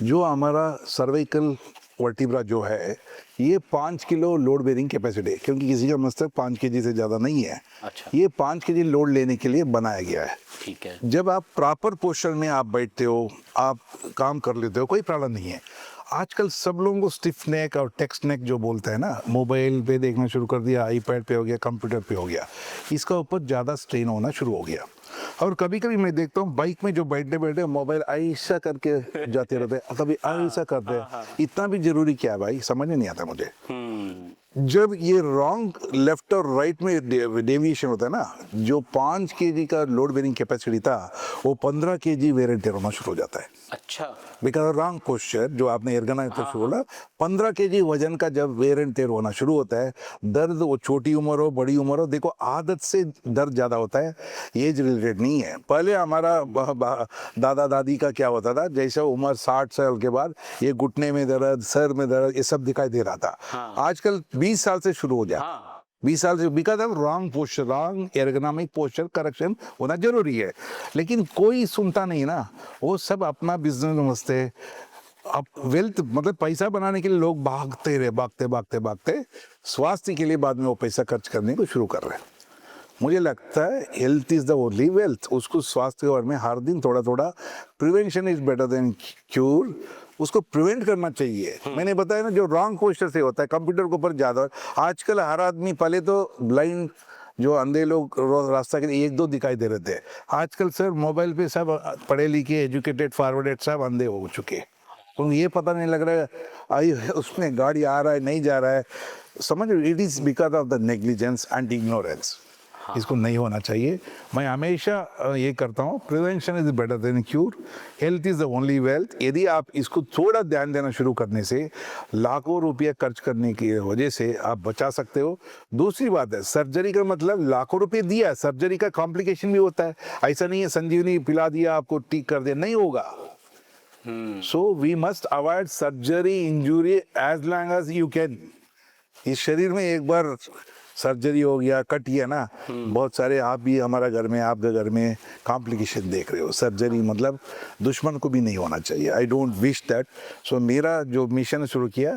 S2: जो हमारा सर्वाइकल वर्टिब्रा जो है, ये 5 किलो लोड बेरिंग कैपेसिटी है, क्योंकि किसी का मस्तक 5 केजी से ज़्यादा नहीं है।
S1: अच्छा,
S2: ये 5 केजी लोड लेने के लिए बनाया गया है।
S1: ठीक है।
S2: जब आप प्रॉपर पोस्चर में आप बैठते हो, आप काम कर लेते हो, कोई प्रॉब्लम नहीं है। आजकल सब लोगों को स्टिफ नेक और टेक्स्ट नेक जो बोलते हैं ना, मोबाइल पे देखना शुरू कर दिया, आईपैड पे हो गया, कंप्यूटर पे हो गया, इसका ऊपर ज़्यादा स्ट्रेन होना शुरू हो गया। और कभी कभी मैं देखता हूँ बाइक में जो बैठे बैठे मोबाइल ऐसा करके जाते रहते हैं, कभी ऐसा करते हैं। इतना भी जरूरी क्या है भाई, समझ नहीं आता मुझे। जब ये रॉन्ग लेफ्ट और राइट में डेविएशन होता है ना, जो 5 केजी का लोड बेरिंग कैपेसिटी था, वो 15 केजी वेयर एंड टियर होना शुरू हो जाता है।
S1: अच्छा,
S2: बिकॉज रॉन्ग पोस्चर, जो आपने एर्गोनॉमिक बोला, 15 केजी वजन का जब वेयर एंड टियर होना शुरू होता है, दर्द वो छोटी उम्र हो बड़ी उम्र हो, देखो आदत से दर्द ज्यादा होता है, एज रिलेटेड नहीं है। पहले हमारा दादा दादी का क्या होता था, जैसे उम्र 60 साल के बाद ये घुटने में दर्द, सर में दर्द, ये सब दिखाई दे रहा था। आजकल 20 साल से शुरू हो जाए, 20 साल से, because of wrong posture, wrong ergonomic posture correction होना जरूरी है। लेकिन कोई सुनता नहीं ना, वो सब अपना बिजनेस समझते। अब वेल्थ मतलब पैसा बनाने के लिए लोग भागते रहे, भागते स्वास्थ्य के लिए बाद में वो पैसा खर्च करने को शुरू कर रहे हैं। मुझे लगता है health is the only wealth. उसको स्वास्थ्य के बारे में हर दिन थोड़ा थोड़ा, prevention is better than cure, उसको प्रिवेंट करना चाहिए। मैंने बताया ना, जो रॉन्ग पोस्चर से होता है, कंप्यूटर के ऊपर ज़्यादा। आजकल हर आदमी, पहले तो ब्लाइंड जो अंधे लोग रास्ता के 1-2 दिखाई दे रहे थे, आजकल सर मोबाइल पे सब पढ़े लिखे, एजुकेटेड, फॉरवर्डेड सब अंधे हो चुके हैं। उनको ये पता नहीं लग रहा है आई उसमें गाड़ी आ रहा है नहीं जा रहा है, समझ। It is because of the negligence and ignorance. इसको नहीं होना चाहिए। मैं हमेशा ये करता हूँ, prevention is better than cure, health is the only wealth. यदि आप इसको थोड़ा ध्यान देना शुरू करने से, लाखों रुपये खर्च करने की वजह से आप बचा सकते हो। दूसरी बात है, सर्जरी का मतलब लाखों रुपए दिया, सर्जरी का कॉम्प्लिकेशन भी होता है। ऐसा नहीं है संजीवनी पिला दिया आपको ठीक कर दिया, नहीं होगा। So we must avoid surgery injury as long as you can. इस शरीर में एक बार सर्जरी हो गया, कट गया ना, बहुत सारे, आप भी हमारा घर में, आपके घर में कॉम्प्लिकेशन देख रहे हो। सर्जरी मतलब दुश्मन को भी नहीं होना चाहिए। I don't wish that. So मेरा जो मिशन शुरू किया,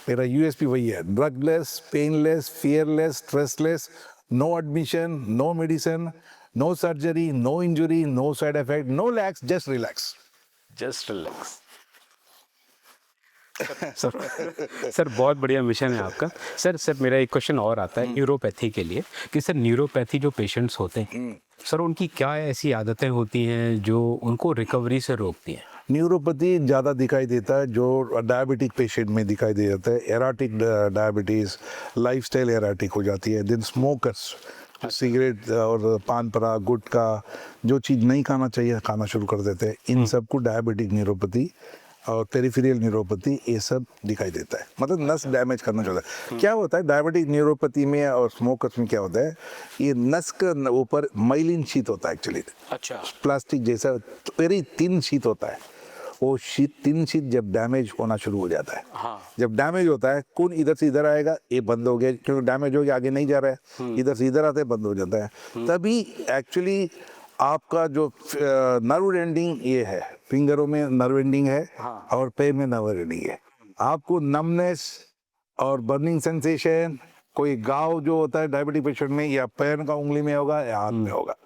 S2: मेरा यूएसपी वही है, drugless, painless, fearless, stressless, no admission, no medicine, no surgery, no injury, no side effect, no lax, just relax.
S1: Just relax. Sir बहुत बढ़िया मिशन है आपका। सर मेरा एक क्वेश्चन और आता है न्यूरोपैथी के लिए, कि सर न्यूरोपैथी जो पेशेंट्स होते हैं, सर उनकी क्या ऐसी आदतें होती हैं जो उनको रिकवरी से रोकती हैं?
S2: न्यूरोपैथी ज़्यादा दिखाई देता है जो डायबिटिक पेशेंट में दिखाई दे जाता है। एराटिक डायबिटीज़, लाइफस्टाइल एराटिक हो जाती है। देन स्मोकर्स, सिगरेट और पान पराग, गुटखा, जो चीज़ नहीं खाना चाहिए खाना शुरू कर देते हैं, इन सबको डायबिटिक न्यूरोपैथी और पेरिफेरल न्यूरोपैथी, ये सब दिखाई देता है। मतलब नस डैमेज करना चाहता है। क्या होता है डायबिटिक न्यूरोपैथी में और स्मोकर्स में, क्या होता है, ये नस के ऊपर माइलिन शीट होता है एक्चुअली।
S1: अच्छा,
S2: प्लास्टिक जैसा वेरी थिन शीट होता है। वो थिन शीट जब डैमेज होना शुरू हो जाता है, जब डैमेज होता है, खून इधर से इधर आएगा, ये बंद हो गया, क्योंकि डैमेज हो गया, आगे नहीं जा रहा है, इधर से इधर आता है, बंद हो जाता है। तभी एक्चुअली आपका जो नर्व एंडिंग ये है, फिंगरों में नर्व एंडिंग है और पैर में नर्व एंडिंग है। आपको नमनेस और बर्निंग सेंसेशन, कोई घाव जो होता है डायबिटिक पेशेंट में, या पैर का उंगली में होगा या हाथ में होगा।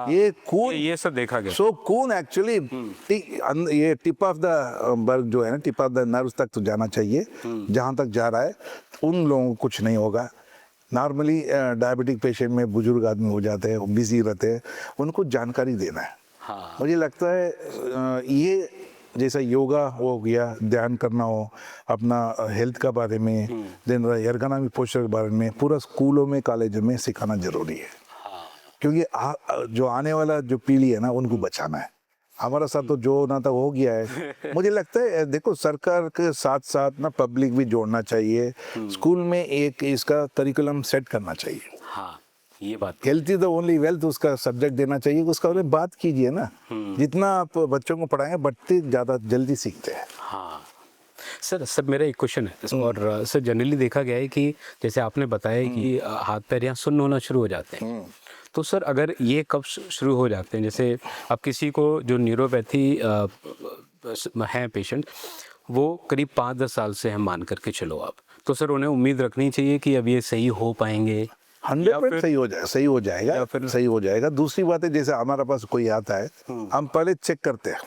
S2: ये खून,
S1: ये सब देखा गया।
S2: सो खून एक्चुअली ये टिप ऑफ द बर्ग जो है ना, टिप ऑफ द नर्व तक तो जाना चाहिए। जहाँ तक जा रहा है उन लोगों को कुछ नहीं होगा। नॉर्मली डायबिटिक पेशेंट में बुजुर्ग आदमी हो जाते हैं, बिजी रहते हैं, उनको जानकारी देना है। मुझे लगता है ये जैसा योगा हो गया, ध्यान करना हो, अपना हेल्थ का बारे में, देन एर्गोनॉमिक पोस्चर के बारे में, पूरा स्कूलों में, कॉलेजों में सिखाना जरूरी है। क्योंकि जो आने वाला जो पीढ़ी है ना उनको बचाना है। हमारा साथ तो जो ना था हो गया है। मुझे लगता है देखो सरकार के साथ साथ ना पब्लिक भी जोड़ना चाहिए, स्कूल में एक इसका करिकुलम सेट करना चाहिए।
S1: हाँ, ये बात
S2: health is the only wealth, उसका सब्जेक्ट देना चाहिए, उसका उन्हें बात कीजिए ना। जितना आप बच्चों को पढ़ाएंगे बच्चे ज़्यादा जल्दी सीखते हैं।
S1: हाँ सर मेरा एक क्वेश्चन है और सर जनरली देखा गया है कि जैसे आपने बताया कि हाथ पैर यहाँ सुन्न होना शुरू हो जाते हैं, तो सर अगर ये कब शुरू हो जाते हैं? जैसे अब किसी को जो न्यूरोपैथी है पेशेंट, वो करीब 5-10 साल से हम मान करके चलो आप, तो सर उन्हें उम्मीद रखनी चाहिए कि अब ये सही हो पाएंगे?
S2: 100% सही हो जाएगा, सही हो जाएगा, फिर सही हो जाएगा। दूसरी बात है जैसे हमारे पास कोई आता है, हम पहले चेक करते हैं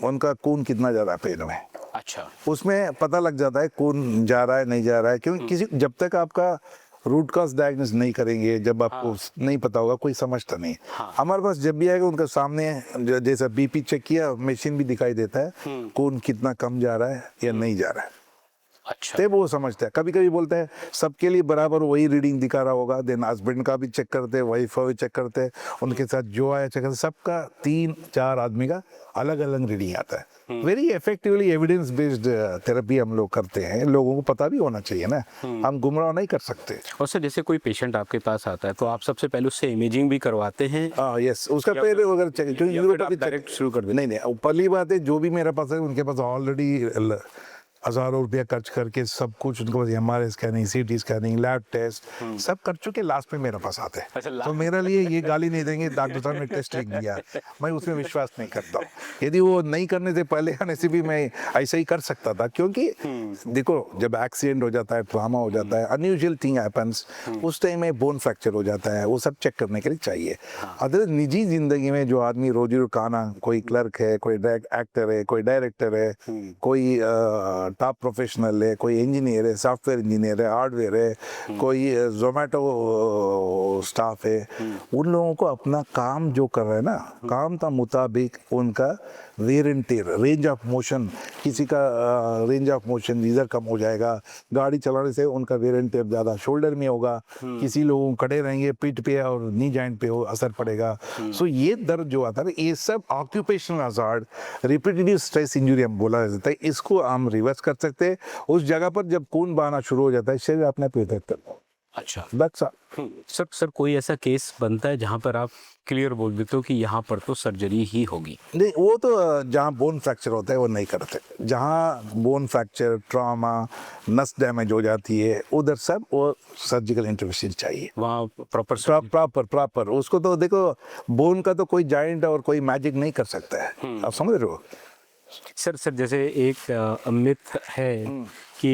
S2: उनका खून कितना जा रहा है पेट में।
S1: अच्छा,
S2: उसमें पता लग जाता है खून जा रहा है नहीं जा रहा है, क्योंकि किसी जब तक आपका रूट कॉज डायग्नोस नहीं करेंगे, जब आपको नहीं पता होगा, कोई समझता नहीं। हमारे पास जब भी आएगा उनका सामने जैसा बीपी चेक किया, मशीन भी दिखाई देता है खून कितना कम जा रहा है या नहीं जा रहा है।
S1: अच्छा,
S2: तब वो समझते हैं। कभी कभी बोलते हैं सबके लिए बराबर वही रीडिंग दिखा रहा होगा, देन हस्बैंड का भी चेक करते हैं, वाइफ का भी चेक करते हैं, उनके साथ जो आया चेक करते, सबका 3-4 आदमी का अलग अलग रीडिंग आता है। Very effectively evidence based therapy हम लोग करते हैं, लोगों को पता भी होना चाहिए ना, हम गुमराह नहीं कर सकते।
S1: और सर जैसे कोई पेशेंट आपके पास आता है तो आप सबसे पहले उससे इमेजिंग भी करवाते हैं?
S2: हाँ यस, उसका पहले अगर चेक
S1: डायरेक्ट शुरू कर दें?
S2: नहीं, पहली बात है जो भी मेरे पास है उनके पास ऑलरेडी हज़ारों रुपया खर्च करके सब कुछ उनको पास MRI scanning, CT scanning, lab test सब कर चुके, लास्ट में मेरे पास आते हैं।
S1: अच्छा,
S2: तो मेरे लिए ये गाली नहीं देंगे डॉक्टर साहब ने टेस्ट लिख दिया, मैं उसमें विश्वास नहीं करता हूँ। यदि वो नहीं करने से पहले आने से भी मैं ऐसा ही कर सकता था, क्योंकि देखो जब एक्सीडेंट हो जाता है, ट्रामा हो जाता है, अनयूजुअल थिंग हैपन्स, उस टाइम में बोन फ्रैक्चर हो जाता है, वो सब चेक करने के लिए चाहिए। अदर निजी जिंदगी में जो आदमी रोजी रोकाना, कोई क्लर्क है, कोई एक्टर है, कोई डायरेक्टर है, कोई टॉप प्रोफेशनल है, कोई इंजीनियर है, सॉफ्टवेयर इंजीनियर है, हार्डवेयर है, कोई जोमेटो स्टाफ है, उन लोगों को अपना काम जो कर रहे हैं ना, काम का मुताबिक उनका wear and tear, range of motion, किसी का रेंज ऑफ मोशन इधर कम हो जाएगा, गाड़ी चलाने से उनका वेयर एंड टेयर ज़्यादा शोल्डर में होगा, किसी लोगों खड़े रहेंगे पीठ पे और नी जॉइंट पे हो असर पड़ेगा। सो ये दर्द जो आता है ये सब occupational hazard, repetitive stress injury हम बोला जाता है, इसको हम रिवर्स कर सकते हैं। उस जगह पर जब खून बहना शुरू हो जाता है शरीर अपने आप इफेक्ट करता है।
S1: अच्छा
S2: बस
S1: सर कोई ऐसा केस बनता है जहाँ पर आप क्लियर बोल देते हो कि यहाँ पर तो सर्जरी ही होगी?
S2: नहीं, वो तो जहाँ बोन फ्रैक्चर होता है वो नहीं करते। जहाँ बोन फ्रैक्चर, ट्रॉमा, नस डैमेज हो जाती है, उधर सब वो सर्जिकल इंटरवेंशन चाहिए,
S1: वहाँ प्रॉपर
S2: उसको तो देखो बोन का तो कोई जॉइंट और कोई मैजिक नहीं कर सकता है, आप समझ रहे हो।
S1: सर जैसे एक मिथ है कि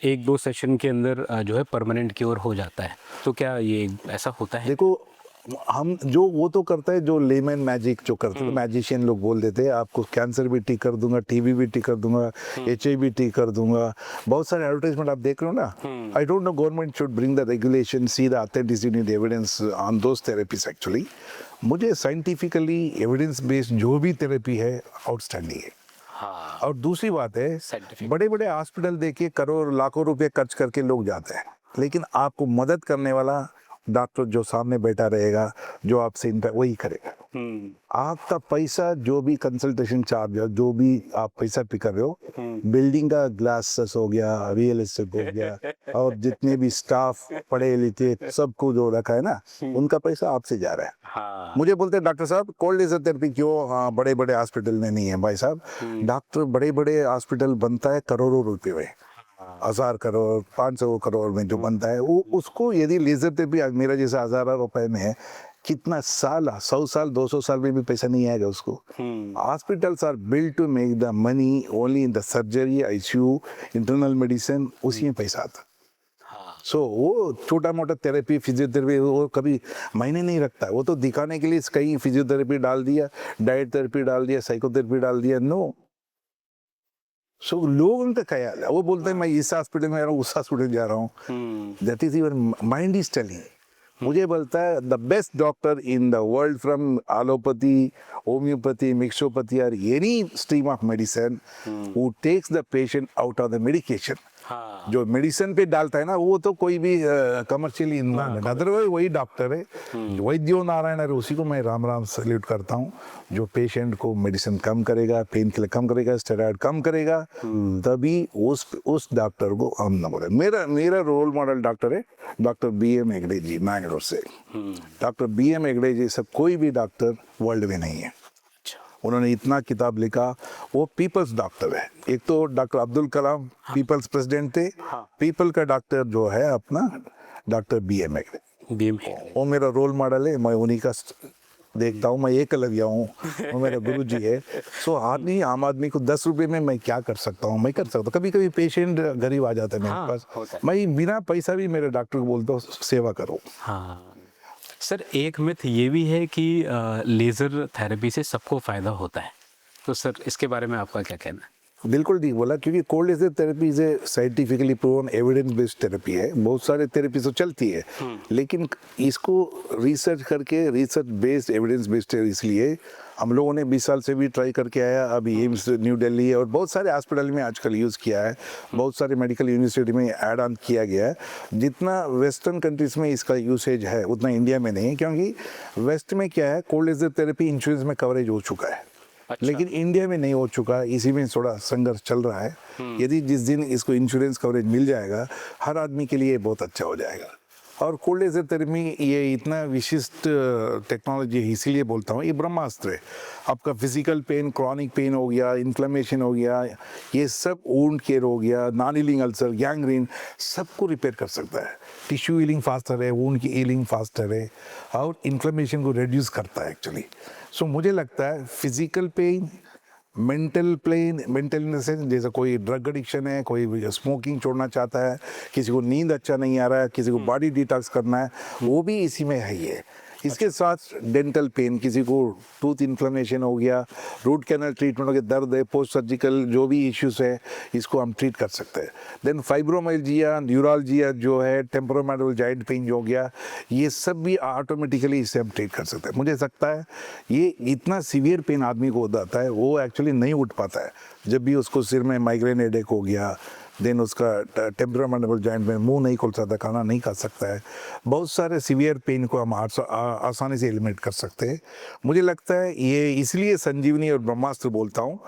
S1: 1-2 सेशन के अंदर जो है परमानेंट क्योर हो जाता है, तो क्या ये ऐसा होता है?
S2: देखो हम जो वो तो करता है जो लेमन मैजिक जो करते हैं, मैजिशियन लोग बोल देते हैं आपको कैंसर भी ठीक कर दूंगा, TB भी ठीक कर दूंगा, HIV भी ठीक कर दूंगा, बहुत सारे एडवर्टाइजमेंट आप देख रहे हो ना। I don't know, government should bring the regulation, see the authenticity and evidence on those therapies. Actually मुझे साइंटिफिकली एविडेंस बेस्ड जो भी थेरेपी है आउटस्टैंडिंग है।
S1: हाँ,
S2: और दूसरी बात है
S1: Scientific।
S2: बड़े बड़े हॉस्पिटल देखिए करोड़ लाखों रुपए खर्च करके लोग जाते हैं, लेकिन आपको मदद करने वाला डॉक्टर जो सामने बैठा रहेगा, जो आपसे वही करेगा। आपका पैसा जो भी कंसल्टेशन चार्ज है, जो भी आप पैसा पे कर रहे हो, बिल्डिंग का ग्लास हो गया, रियल एस्टेट हो गया, और जितने भी स्टाफ पढ़े लिखे सबको जो रखा है ना, उनका पैसा आपसे जा रहा है।
S1: हाँ,
S2: मुझे बोलते हैं डॉक्टर साहब कोल्ड लेजर थेरेपी क्यों बड़े बड़े हॉस्पिटल में नहीं है? भाई साहब डॉक्टर बड़े बड़े हॉस्पिटल बनता है करोड़ों रुपए में, 1000 करोड़ 500 करोड़ में जो बनता है, वो उसको यदि लेजर थेरेपी मेरा जैसा 1000 रुपए में है, कितना साल 100 साल 200 साल में भी पैसा नहीं आएगा उसको। Hospitals are build to make the money only in the surgery, ICU, internal medicine, उसी में पैसा आता। सो वो छोटा मोटा थेरेपी, फिजियोथेरेपी वो कभी मायने नहीं रखता है, वो तो दिखाने के लिए कहीं फिजियोथेरेपी डाल दिया, डाइट थेरेपी डाल दिया, साइकोथेरेपी डाल दिया। नो, सो लोगों का ख्याल है, वो बोलते हैं मैं इस हॉस्पिटल में जा रहा हूँ, उस हॉस्पिटल जा रहा हूँ, that is your mind is telling. मुझे बोलता है the best doctor in the world from allopathy, homeopathy, mixopathy और any stream of medicine who takes the patient out of the medication
S1: हाँ।
S2: जो मेडिसिन पे डालता है ना वो तो कोई भी कमर्शियली इंसान है, अदरवाइज वही डॉक्टर है, वैद्यो नारायण है, उसी को मैं राम राम सल्यूट करता हूँ। जो पेशेंट को मेडिसिन कम करेगा, पेन किलर कम करेगा, स्टेरॉइड कम करेगा, तभी उस डॉक्टर को हम नंबर। मेरा रोल मॉडल डॉक्टर है डॉक्टर BM हेगड़े जी, मैंगलोर से। डॉक्टर BM हेगड़े जी सब कोई भी डॉक्टर वर्ल्ड में नहीं है। उन्होंने इतना किताब लिखा, वो पीपल्स डॉक्टर है। एक तो doctor Abdul Kalam people's president थे, पीपल का डॉक्टर जो है अपना डॉक्टर BM हेगड़े, वो मेरा रोल मॉडल है। मैं उन्हीं का देखता हूँ, मैं एकलव्य हूँ, वो मेरा गुरु जी है। सो आदमी आम आदमी को 10 रुपए में मैं क्या कर सकता हूँ, मैं कर सकता हूँ। कभी कभी पेशेंट गरीब आ जाता है मेरे पास, मैं बिना पैसा भी मेरे डॉक्टर को बोलता हूँ सेवा करो।
S1: हाँ सर, एक मिथ ये भी है कि लेज़र थेरेपी से सबको फ़ायदा होता है, तो सर इसके बारे में आपका क्या कहना है?
S2: बिल्कुल ठीक बोला, क्योंकि cold laser therapy is a scientifically proven evidence based therapy है। बहुत सारे थेरेपी तो चलती है, लेकिन इसको रिसर्च करके, रिसर्च बेस्ड एविडेंस बेस्ड है, इसलिए हम लोगों ने 20 साल से भी ट्राई करके आया। अभी एम्स न्यू दिल्ली और बहुत सारे हॉस्पिटल में आजकल यूज़ किया है, बहुत सारे मेडिकल यूनिवर्सिटी में ऐड ऑन किया गया है। जितना वेस्टर्न कंट्रीज में इसका यूसेज है उतना इंडिया में नहीं है, क्योंकि वेस्ट में क्या है, कोल्ड लेजर थेरेपी इंश्योरेंस में कवरेज हो चुका है। अच्छा। लेकिन इंडिया में नहीं हो चुका, इसी में थोड़ा संघर्ष चल रहा है। यदि जिस दिन इसको इंश्योरेंस कवरेज मिल जाएगा, हर आदमी के लिए बहुत अच्छा हो जाएगा। और कोल्ड लेजर थेरेपी ये इतना विशिष्ट टेक्नोलॉजी है, इसीलिए बोलता हूँ ये ब्रह्मास्त्र है। आपका फिजिकल पेन, क्रॉनिक पेन हो गया, इन्फ्लेमेशन हो गया, ये सब वुंड केयर हो गया, नॉन हीलिंग अल्सर, गैंग्रीन, सबको रिपेयर कर सकता है। टिश्यू हीलिंग फास्टर है, वुंड की हीलिंग फास्टर है, और इन्फ्लेमेशन को रिड्यूस करता है एक्चुअली। सो मुझे लगता है physical pain, mental pen, mental in the sense जैसे कोई ड्रग एडिक्शन है, कोई स्मोकिंग छोड़ना चाहता है, किसी को नींद अच्छा नहीं आ रहा है, किसी को बॉडी डिटॉक्स करना है, वो भी इसी में है ये। इसके साथ डेंटल पेन, किसी को टूथ इन्फ्लेमेशन हो गया, रूट कैनल ट्रीटमेंट हो गया, दर्द है, पोस्ट सर्जिकल जो भी इश्यूज है, इसको हम ट्रीट कर सकते हैं। देन फाइब्रोमाइल्जिया, न्यूरालजिया जो है, टेम्पोरोमैंडिबल जॉइंट पेन जो हो गया, ये सब भी ऑटोमेटिकली इससे हम ट्रीट कर सकते हैं। मुझे लगता है ये इतना सीवियर पेन आदमी को हो जाता है, वो एक्चुअली नहीं उठ पाता है। जब भी उसको सिर में माइग्रेन हेडेक हो गया, देन उसका टेम्पोरोमैंडिबल जॉइंट में मुंह नहीं खोल सकता, खाना नहीं खा सकता है, बहुत सारे सीवियर पेन को हम आसानी से एलिमिनेट कर सकते हैं। मुझे लगता है ये इसलिए संजीवनी और ब्रह्मास्त्र बोलता हूँ।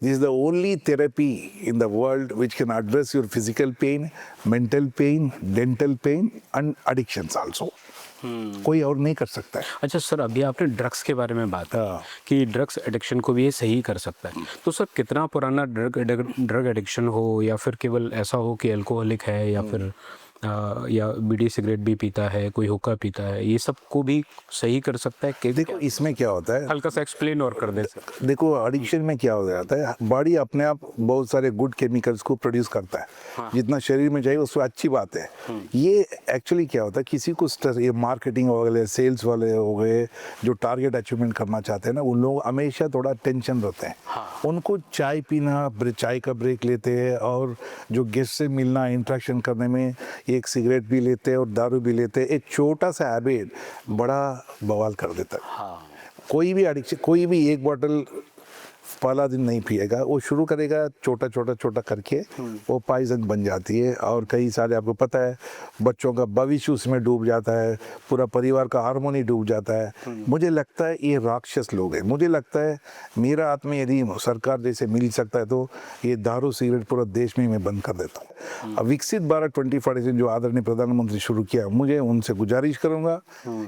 S2: This is the only therapy in the world which can address your physical pain, mental pen, dental pen and addictions also. कोई और नहीं कर सकता है।
S1: अच्छा सर, अभी आपने ड्रग्स के बारे में बात की कि ड्रग्स एडिक्शन को भी ये सही कर सकता है, तो सर कितना पुराना ड्रग एडिक्शन हो, या फिर केवल ऐसा हो कि अल्कोहलिक है, या फिर या बीड़ी सिगरेट भी पीता है, कोई हुक्का पीता है, ये सब को भी सही कर सकता है?
S2: देखो इसमें क्या होता है,
S1: हल्का सा एक्सप्लेन और कर दे सर।
S2: देखो एडिक्शन में क्या हो जाता है, बॉडी अपने आप बहुत सारे गुड केमिकल्स को प्रोड्यूस करता है। हाँ। जितना शरीर में जाएगा उसको अच्छी बात है। ये एक्चुअली क्या होता है, किसी को स्ट्रेस, ये मार्केटिंग वाले, सेल्स वाले हो गए, जो टारगेट अचीवमेंट करना चाहते हैं ना, उन लोग हमेशा थोड़ा टेंशन रहते हैं। हाँ। उनको चाय पीना, चाय का ब्रेक लेते हैं, और जो गेस्ट से मिलना, इंटरेक्शन करने में एक सिगरेट भी लेते हैं और दारू भी लेते हैं। एक छोटा सा हैबिट बड़ा बवाल कर देता है। हाँ। कोई भी एडिक्शन, कोई भी एक बोतल पहला दिन नहीं पिएगा, वो शुरू करेगा छोटा छोटा छोटा करके, वो पॉइजन बन जाती है। और कई सारे आपको पता है, बच्चों का भविष्य उसमें डूब जाता है, पूरा परिवार का हार्मोनी डूब जाता है। मुझे लगता है ये राक्षस लोग हैं। मुझे लगता है मेरा हाथ में यदि सरकार जैसे मिल सकता है तो ये दारू सिगरेट पूरा देश में मैं बंद कर देता हूँ। अब विकसित भारत 2047 जो आदरणीय प्रधानमंत्री शुरू किया, मुझे उनसे गुजारिश करूँगा,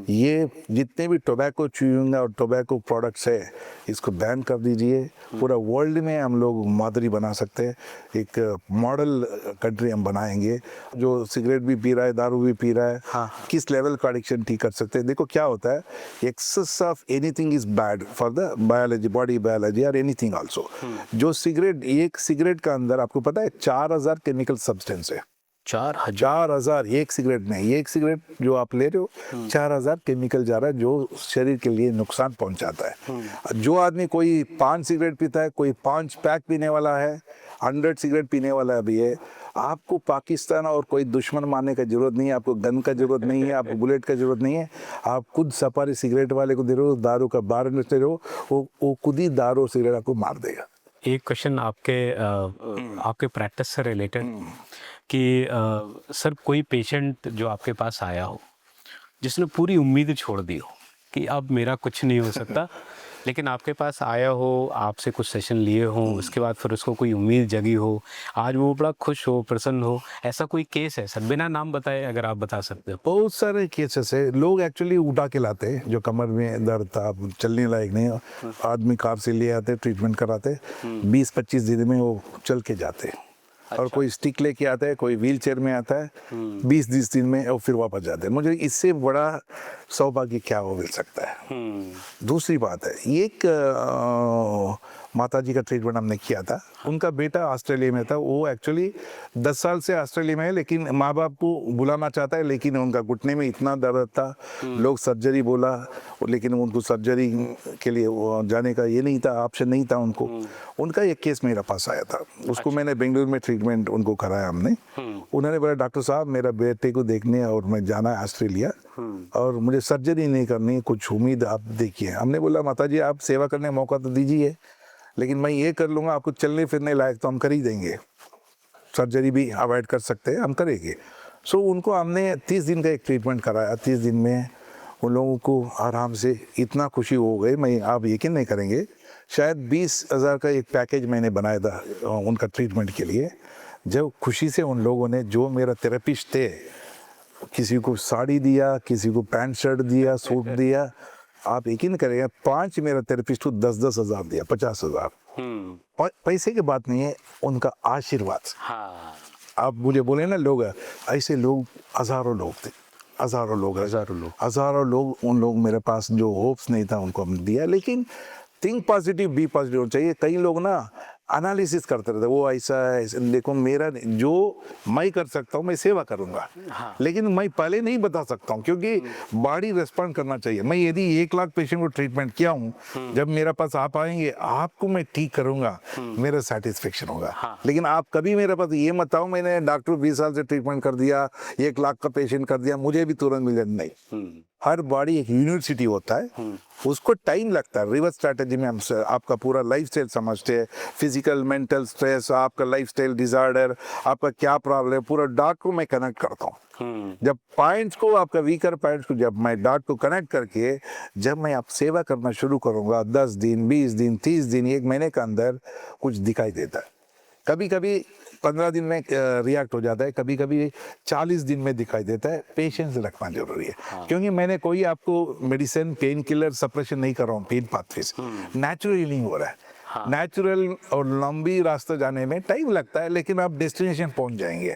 S2: ये जितने भी टोबैको च्यूइंग और टोबैको प्रोडक्ट्स है, इसको बैन कर दीजिए। पूरा वर्ल्ड में हम लोग मादरी बना सकते हैं, एक मॉडल कंट्री हम बनाएंगे। जो सिगरेट भी पी रहा है, दारू भी पी रहा है, हाँ, किस लेवल का एडिक्शन ठीक कर सकते हैं। देखो क्या होता है, excess of anything is bad for the biology, body biology और एनीथिंग आल्सो। जो सिगरेट, एक सिगरेट का अंदर आपको पता है 4000 केमिकल सब्सटेंस है। 4000 एक सिगरेट में, एक सिगरेट जो आप ले रहे हो 4000 केमिकल जा रहा है, जो शरीर के लिए नुकसान पहुंचाता है। जो आदमी कोई 5 सिगरेट पीता है, कोई 5 पैक पीने वाला है, 100 सिगरेट पीने वाला भी है, आपको पाकिस्तान और कोई दुश्मन मारने का जरूरत नहीं है, आपको गन का जरूरत नहीं है, आपको बुलेट का जरूरत नहीं है। आप खुद सफारी सिगरेट वाले को दे रहे हो, दारू का बार दे रहे हो, वो खुद ही दारू सिगरेट आपको मार देगा।
S3: एक क्वेश्चन आपके प्रैक्टिस से रिलेटेड कि सर कोई पेशेंट जो आपके पास आया हो जिसने पूरी उम्मीद छोड़ दी हो कि अब मेरा कुछ नहीं हो सकता, लेकिन आपके पास आया हो, आपसे कुछ सेशन लिए हों, उसके बाद फिर उसको कोई उम्मीद जगी हो, आज वो बड़ा खुश हो, प्रसन्न हो, ऐसा कोई केस है सर? बिना नाम बताए अगर आप बता सकते हो।
S2: बहुत सारे केसेस है। लोग एक्चुअली उठा के लाते हैं, जो कमर में दर्द था, अब चलने लायक नहीं, आदमी कार से ले आते, ट्रीटमेंट कराते, 20-25 दिन में वो चल के जाते हैं। और कोई स्टिक लेके आता है, कोई व्हील चेयर में आता है, 20 दिन में और फिर वापस जाते हैं। मुझे इससे बड़ा सौभाग्य क्या हो मिल सकता है। दूसरी बात है, एक माता जी का ट्रीटमेंट हमने किया था, उनका बेटा ऑस्ट्रेलिया में था, वो एक्चुअली 10 साल से ऑस्ट्रेलिया में है, लेकिन माँ बाप को बुलाना चाहता है, लेकिन उनका घुटने में इतना दर्द था, लोग सर्जरी बोला, लेकिन उनको सर्जरी के लिए जाने का ये नहीं था, ऑप्शन नहीं था उनको। उनका एक केस मेरे पास आया था, उसको मैंने बेंगलुरु में ट्रीटमेंट उनको कराया हमने। उन्होंने बोला डॉक्टर साहब मेरा बेटे को देखने और मैं जाना है ऑस्ट्रेलिया और मुझे सर्जरी नहीं करनी, कुछ उम्मीद आप देखिए। हमने बोला माता जी आप सेवा करने का मौका तो दीजिए, लेकिन मैं ये कर लूँगा, आपको चलने फिरने लायक तो हम कर ही देंगे, सर्जरी भी अवॉइड कर सकते हैं, हम करेंगे। सो उनको हमने 30 दिन का एक ट्रीटमेंट कराया। 30 दिन में उन लोगों को आराम से इतना खुशी हो गई, मैं आप यकीन नहीं करेंगे, शायद 20,000 का एक पैकेज मैंने बनाया था उनका ट्रीटमेंट के लिए। जब खुशी से उन लोगों ने, जो मेरा थेरेपिस्ट थे, किसी को साड़ी दिया, किसी को पैंट शर्ट दिया, सूट दिया, आप यकीन करेंगे 5 मेरा थेरेपिस्ट को 10-10 हज़ार दिया, 50,000। पैसे की बात नहीं है, उनका आशीर्वाद। आप मुझे बोले ना, लोग ऐसे लोग हज़ारों लोग थे, हज़ारों लोग उन लोग मेरे पास जो होप्स नहीं था उनको हमने दिया। लेकिन थिंक पॉजिटिव, बी पॉजिटिव होना चाहिए। कई लोग ना एनालिसिस करते रहते, वो ऐसा है, देखो मेरा जो मैं कर सकता हूँ मैं सेवा करूँगा, लेकिन मैं पहले नहीं बता सकता हूँ, क्योंकि बॉडी रेस्पॉन्ड करना चाहिए। मैं यदि 1 लाख पेशेंट को ट्रीटमेंट किया हूँ, जब मेरे पास आप आएंगे, आपको मैं ठीक करूँगा, मेरा सेटिस्फेक्शन होगा। लेकिन आप कभी मेरे पास ये मत आओ मैंने डॉक्टर 20 साल से ट्रीटमेंट कर दिया, 1 लाख का पेशेंट कर दिया, मुझे भी तुरंत मिल जाए, नहीं। हर बॉडी एक यूनिवर्सिटी होता है, उसको टाइम लगता है। रिवर्स स्ट्रैटेजी में हम आपका पूरा लाइफस्टाइल समझते हैं, फिजिकल मेंटल स्ट्रेस, आपका लाइफस्टाइल डिसऑर्डर, आपका क्या प्रॉब्लम है, पूरा डॉट को मैं कनेक्ट करता हूँ। जब पॉइंट्स को, आपका वीकर पॉइंट्स को जब मैं डॉट को कनेक्ट करके जब मैं आप सेवा करना शुरू करूँगा, 10 दिन 20 दिन 30 दिन 1 महीने के अंदर कुछ दिखाई देता है। कभी कभी 15 दिन में रिएक्ट हो जाता है, कभी कभी 40 दिन में दिखाई देता है। पेशेंस रखना जरूरी है। क्योंकि मैंने कोई आपको मेडिसिन, पेन किलर, सप्रेशन नहीं कर रहा हूँ पेन पाथवेज, नेचुरल हीलिंग हो रहा है। नेचुरल और लंबी रास्ता जाने में टाइम लगता है, लेकिन आप डेस्टिनेशन पहुंच जाएंगे।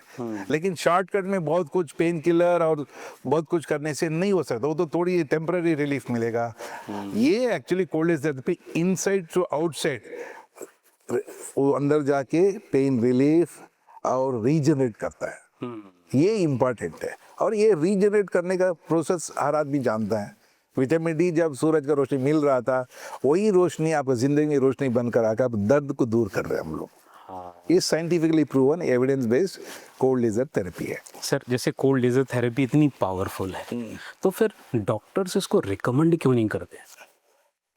S2: लेकिन शॉर्टकट में बहुत कुछ पेन किलर और बहुत कुछ करने से नहीं हो सकता, वो तो थोड़ी टेम्पररी रिलीफ मिलेगा। ये actually cold therapy inside to outside, वो अंदर जाके पेन रिलीफ और रीजनरेट करता है। ये इम्पोर्टेंट है, और ये रीजनरेट करने का प्रोसेस हर आदमी जानता है। विटामिन डी जब सूरज का रोशनी मिल रहा था, वही रोशनी आपको जिंदगी में रोशनी बनकर आकर आप दर्द को दूर कर रहे हैं हम लोग। ये scientifically proven evidence based cold laser therapy है।
S3: सर जैसे कोल्ड लेजर थेरेपी इतनी पावरफुल है, तो फिर डॉक्टर्स इसको रिकमेंड क्यों नहीं करते?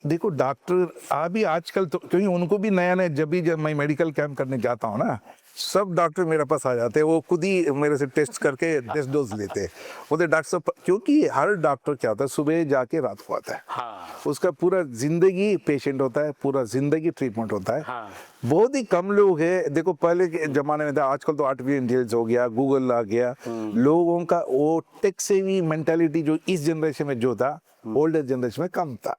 S2: देखो डॉक्टर अभी आजकल तो, क्योंकि उनको भी नया नया, जब मैं मेडिकल कैंप करने जाता हूँ ना, सब डॉक्टर मेरे पास आ जाते हैं, वो खुद ही मेरे से टेस्ट करके टेस्ट डोज लेते हैं। बोलते डॉक्टर साहब, क्योंकि हर डॉक्टर क्या होता है, सुबह जाके रात को आता है। उसका पूरा जिंदगी पेशेंट होता है, पूरा जिंदगी ट्रीटमेंट होता है। बहुत ही कम लोग हैं, देखो पहले के जमाने में था, आजकल तो आर्टिफिशियल इंटेलिजेंस हो गया, गूगल आ गया, लोगों का वो टेक सेवी मेंटालिटी जो इस जनरेशन में जो था, ओल्डर जनरेशन में कम था।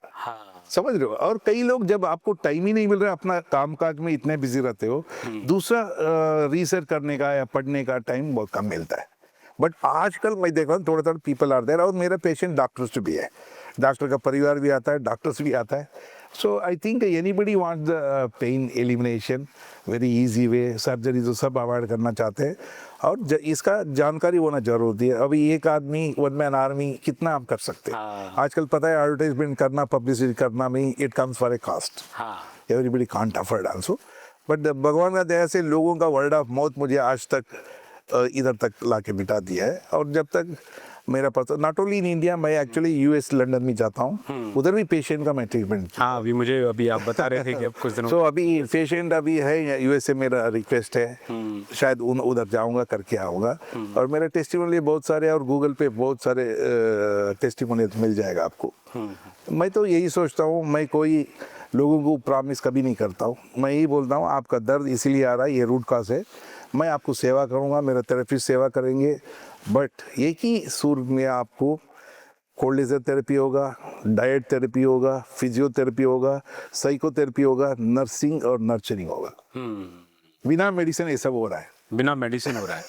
S2: समझ रहे हो? और कई लोग, जब आपको टाइम ही नहीं मिल रहा, अपना कामकाज में इतने बिजी रहते हो, दूसरा रिसर्च करने का या पढ़ने का टाइम बहुत कम मिलता है। बट आजकल मैं देख रहा हूँ थोड़ा पीपल आर देयर, और मेरा पेशेंट डॉक्टर्स भी है, डॉक्टर का परिवार भी आता है, डॉक्टर्स भी आता है। So I think anybody wants the pain elimination very easy way, surgery तो सब अवॉइड करना चाहते हैं, और इसका जानकारी होना जरूरी है। अभी एक आदमी, वन मैन आर्मी, कितना आप कर सकते हैं? आजकल पता है एडवर्टाइजमेंट करना, पब्लिसिटी करना में it comes for a cost, everybody can't afford also. But भगवान का दया से लोगों का वर्ड ऑफ माउथ मुझे आज तक इधर तक ला के बिठा दिया है, और जब तक मेरा पता नॉट ओनली इन इंडिया, मैं एक्चुअली यूएस लंदन में जाता हूँ, उधर भी पेशेंट का मैं ट्रीटमेंट।
S3: हाँ, अभी आप बता रहे थे कि अब कुछ दिनों
S2: सो अभी पेशेंट अभी है यूएस से, मेरा रिक्वेस्ट है, शायद उधर जाऊंगा, करके आऊंगा। और मेरे टेस्टिमोनियल बहुत सारे, और गूगल पे बहुत सारे टेस्टिमोनियल मिल जाएगा आपको। मैं तो यही सोचता हूँ, मैं कोई लोगों को प्रॉमिस कभी नहीं करता हूँ, मैं यही बोलता हूँ आपका दर्द इसीलिए आ रहा है, ये रूट कॉज है, मैं आपको सेवा करूँगा, मेरा थेरेपिस्ट सेवा करेंगे। बट एक ही सुर में आपको कोल्ड लेजर थेरेपी होगा, डाइट थेरेपी होगा, फिजियोथेरेपी होगा, साइकोथेरेपी होगा, नर्सिंग और नर्चरिंग होगा। बिना मेडिसिन ये सब हो रहा है,
S3: बिना मेडिसिन हो रहा है।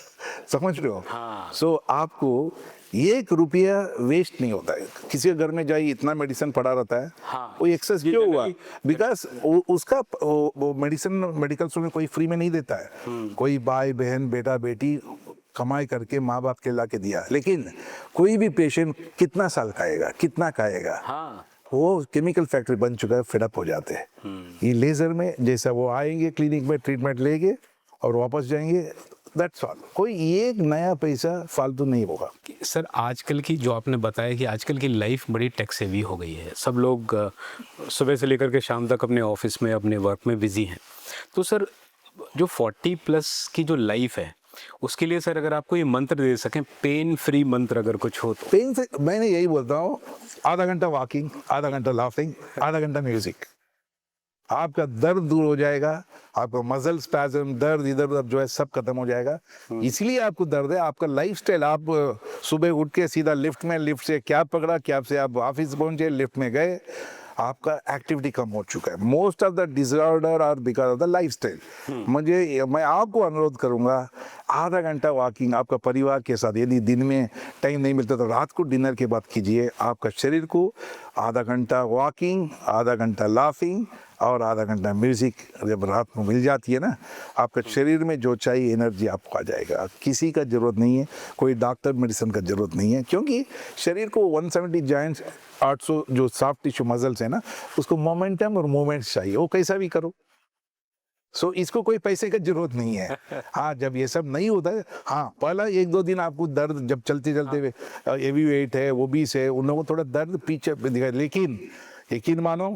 S2: समझ रहे हो?
S3: हाँ।
S2: सो आपको 1 रुपया वेस्ट नहीं होता है। किसी के घर में जाइए, इतना मेडिसिन पड़ा रहता है,
S3: हाँ।
S2: वो एक्सेस क्यों हुआ? बिकॉज उसका वो मेडिसिन मेडिकल स्टोर में कोई फ्री में नहीं देता है, कोई भाई बहन बेटा बेटी कमाई करके माँ बाप के ला के दिया। लेकिन कोई भी पेशेंट कितना साल खाएगा, कितना खाएगा?
S3: हाँ।
S2: वो केमिकल फैक्ट्री बन चुका है, फेडअप हो जाते हैं। ये लेजर में जैसा वो आएंगे क्लिनिक में, ट्रीटमेंट लेंगे और वापस जाएंगे, दैट्स ऑल। कोई एक नया पैसा फालतू नहीं होगा।
S3: सर, आजकल की जो आपने बताया कि आजकल की लाइफ बड़ी टेक सेवी हो गई है, सब लोग सुबह से लेकर के शाम तक अपने ऑफिस में, अपने वर्क में बिजी हैं। तो सर, जो 40 प्लस की जो लाइफ है, उसके लिए सर अगर आपको ये मंत्र दे सकें, पेन फ्री मंत्र अगर कुछ हो तो?
S2: पेन से मैंने यही बोलता हूँ, आधा घंटा वॉकिंग, आधा घंटा लाफिंग, आधा घंटा म्यूजिक, आपका दर्द दूर हो जाएगा, आपका मसल स्पैज़म, दर्द इधर उधर जो है सब खत्म हो जाएगा। इसलिए आपको दर्द है, आपका लाइफस्टाइल। आप सुबह उठ के सीधा लिफ्ट में, लिफ्ट से कैब पकड़ा, कैब से आप ऑफिस पहुंचे, लिफ्ट में गए, आपका एक्टिविटी कम हो चुका है। Most of the disorder are because of the lifestyle. मैं आपको अनुरोध करूंगा, आधा घंटा वॉकिंग आपका परिवार के साथ, यदि दिन में टाइम नहीं मिलता तो रात को डिनर के बाद कीजिए। आपका शरीर को आधा घंटा वॉकिंग, आधा घंटा लाफिंग और आधा घंटा म्यूजिक जब रात में मिल जाती है ना, आपका शरीर में जो चाहिए एनर्जी आपको आ जाएगा। किसी का जरूरत नहीं है, कोई डॉक्टर मेडिसिन का जरूरत नहीं है, क्योंकि शरीर को 170 जॉइंट्स, 800 जो सॉफ्ट टिश्यू मसल्स है ना, उसको मोमेंटम और मूवमेंट्स चाहिए, वो कैसा भी करो। सो इसको कोई पैसे का जरूरत नहीं है। हाँ, जब ये सब नहीं होता है, हाँ पहला 1-2 दिन आपको दर्द, जब चलते चलते हेवी वेट है, ओबीस है, उन लोगों को थोड़ा दर्द पीछे दिखाई, लेकिन यकीन मानो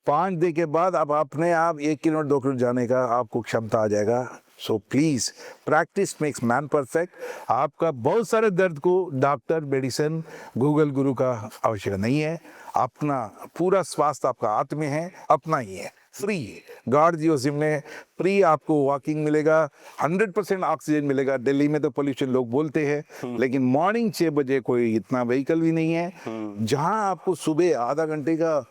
S2: 5 दिन के बाद आप अपने आप 1 किलोमीटर 2 किलोमीटर जाने का आपको क्षमता आ जाएगा। So please, practice makes man perfect. आपका बहुत सारे दर्द को डॉक्टर, मेडिसिन, गूगल गुरु का आवश्यकता नहीं है। अपना पूरा स्वास्थ्य आपका हाथ में है, अपना ही है, फ्री। गॉड जियो जिम में फ्री आपको वॉकिंग मिलेगा, 100% ऑक्सीजन मिलेगा। दिल्ली में तो पोल्यूशन लोग बोलते हैं, लेकिन मॉर्निंग 6 बजे कोई इतना व्हीकल भी नहीं है, जहां आपको सुबह आधा घंटे का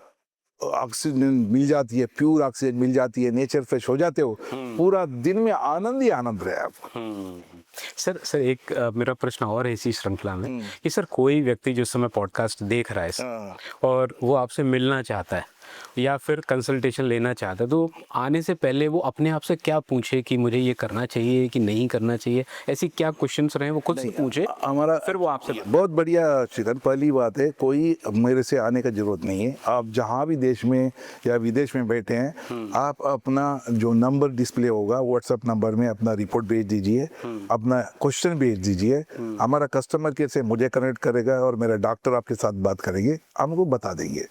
S2: ऑक्सीजन मिल जाती है, प्योर ऑक्सीजन मिल जाती है, नेचर फ्रेश हो जाते हो, पूरा दिन में आनंद ही आनंद रहे आपको।
S3: सर एक मेरा प्रश्न और है इसी श्रृंखला में कि सर, कोई व्यक्ति जो समय पॉडकास्ट देख रहा है और वो आपसे मिलना चाहता है या फिर कंसल्टेशन लेना चाहता है, तो आने से पहले वो अपने आप से क्या पूछे कि मुझे ये करना चाहिए कि नहीं करना चाहिए? ऐसी क्या क्वेश्चंस रहे वो खुद से पूछे,
S2: हमारा
S3: फिर वो आपसे
S2: बहुत बढ़िया चिकन। पहली बात है, कोई मेरे से आने का जरूरत नहीं है। आप जहाँ भी देश में या विदेश में बैठे हैं, आप अपना जो नंबर डिस्प्ले होगा व्हाट्सएप नंबर में अपना रिपोर्ट भेज दीजिए, अपना क्वेश्चन भेज दीजिए। हमारा कस्टमर केयर से मुझे कनेक्ट करेगा और मेरा डॉक्टर आपके साथ बात करेंगे, हमको बता देंगे।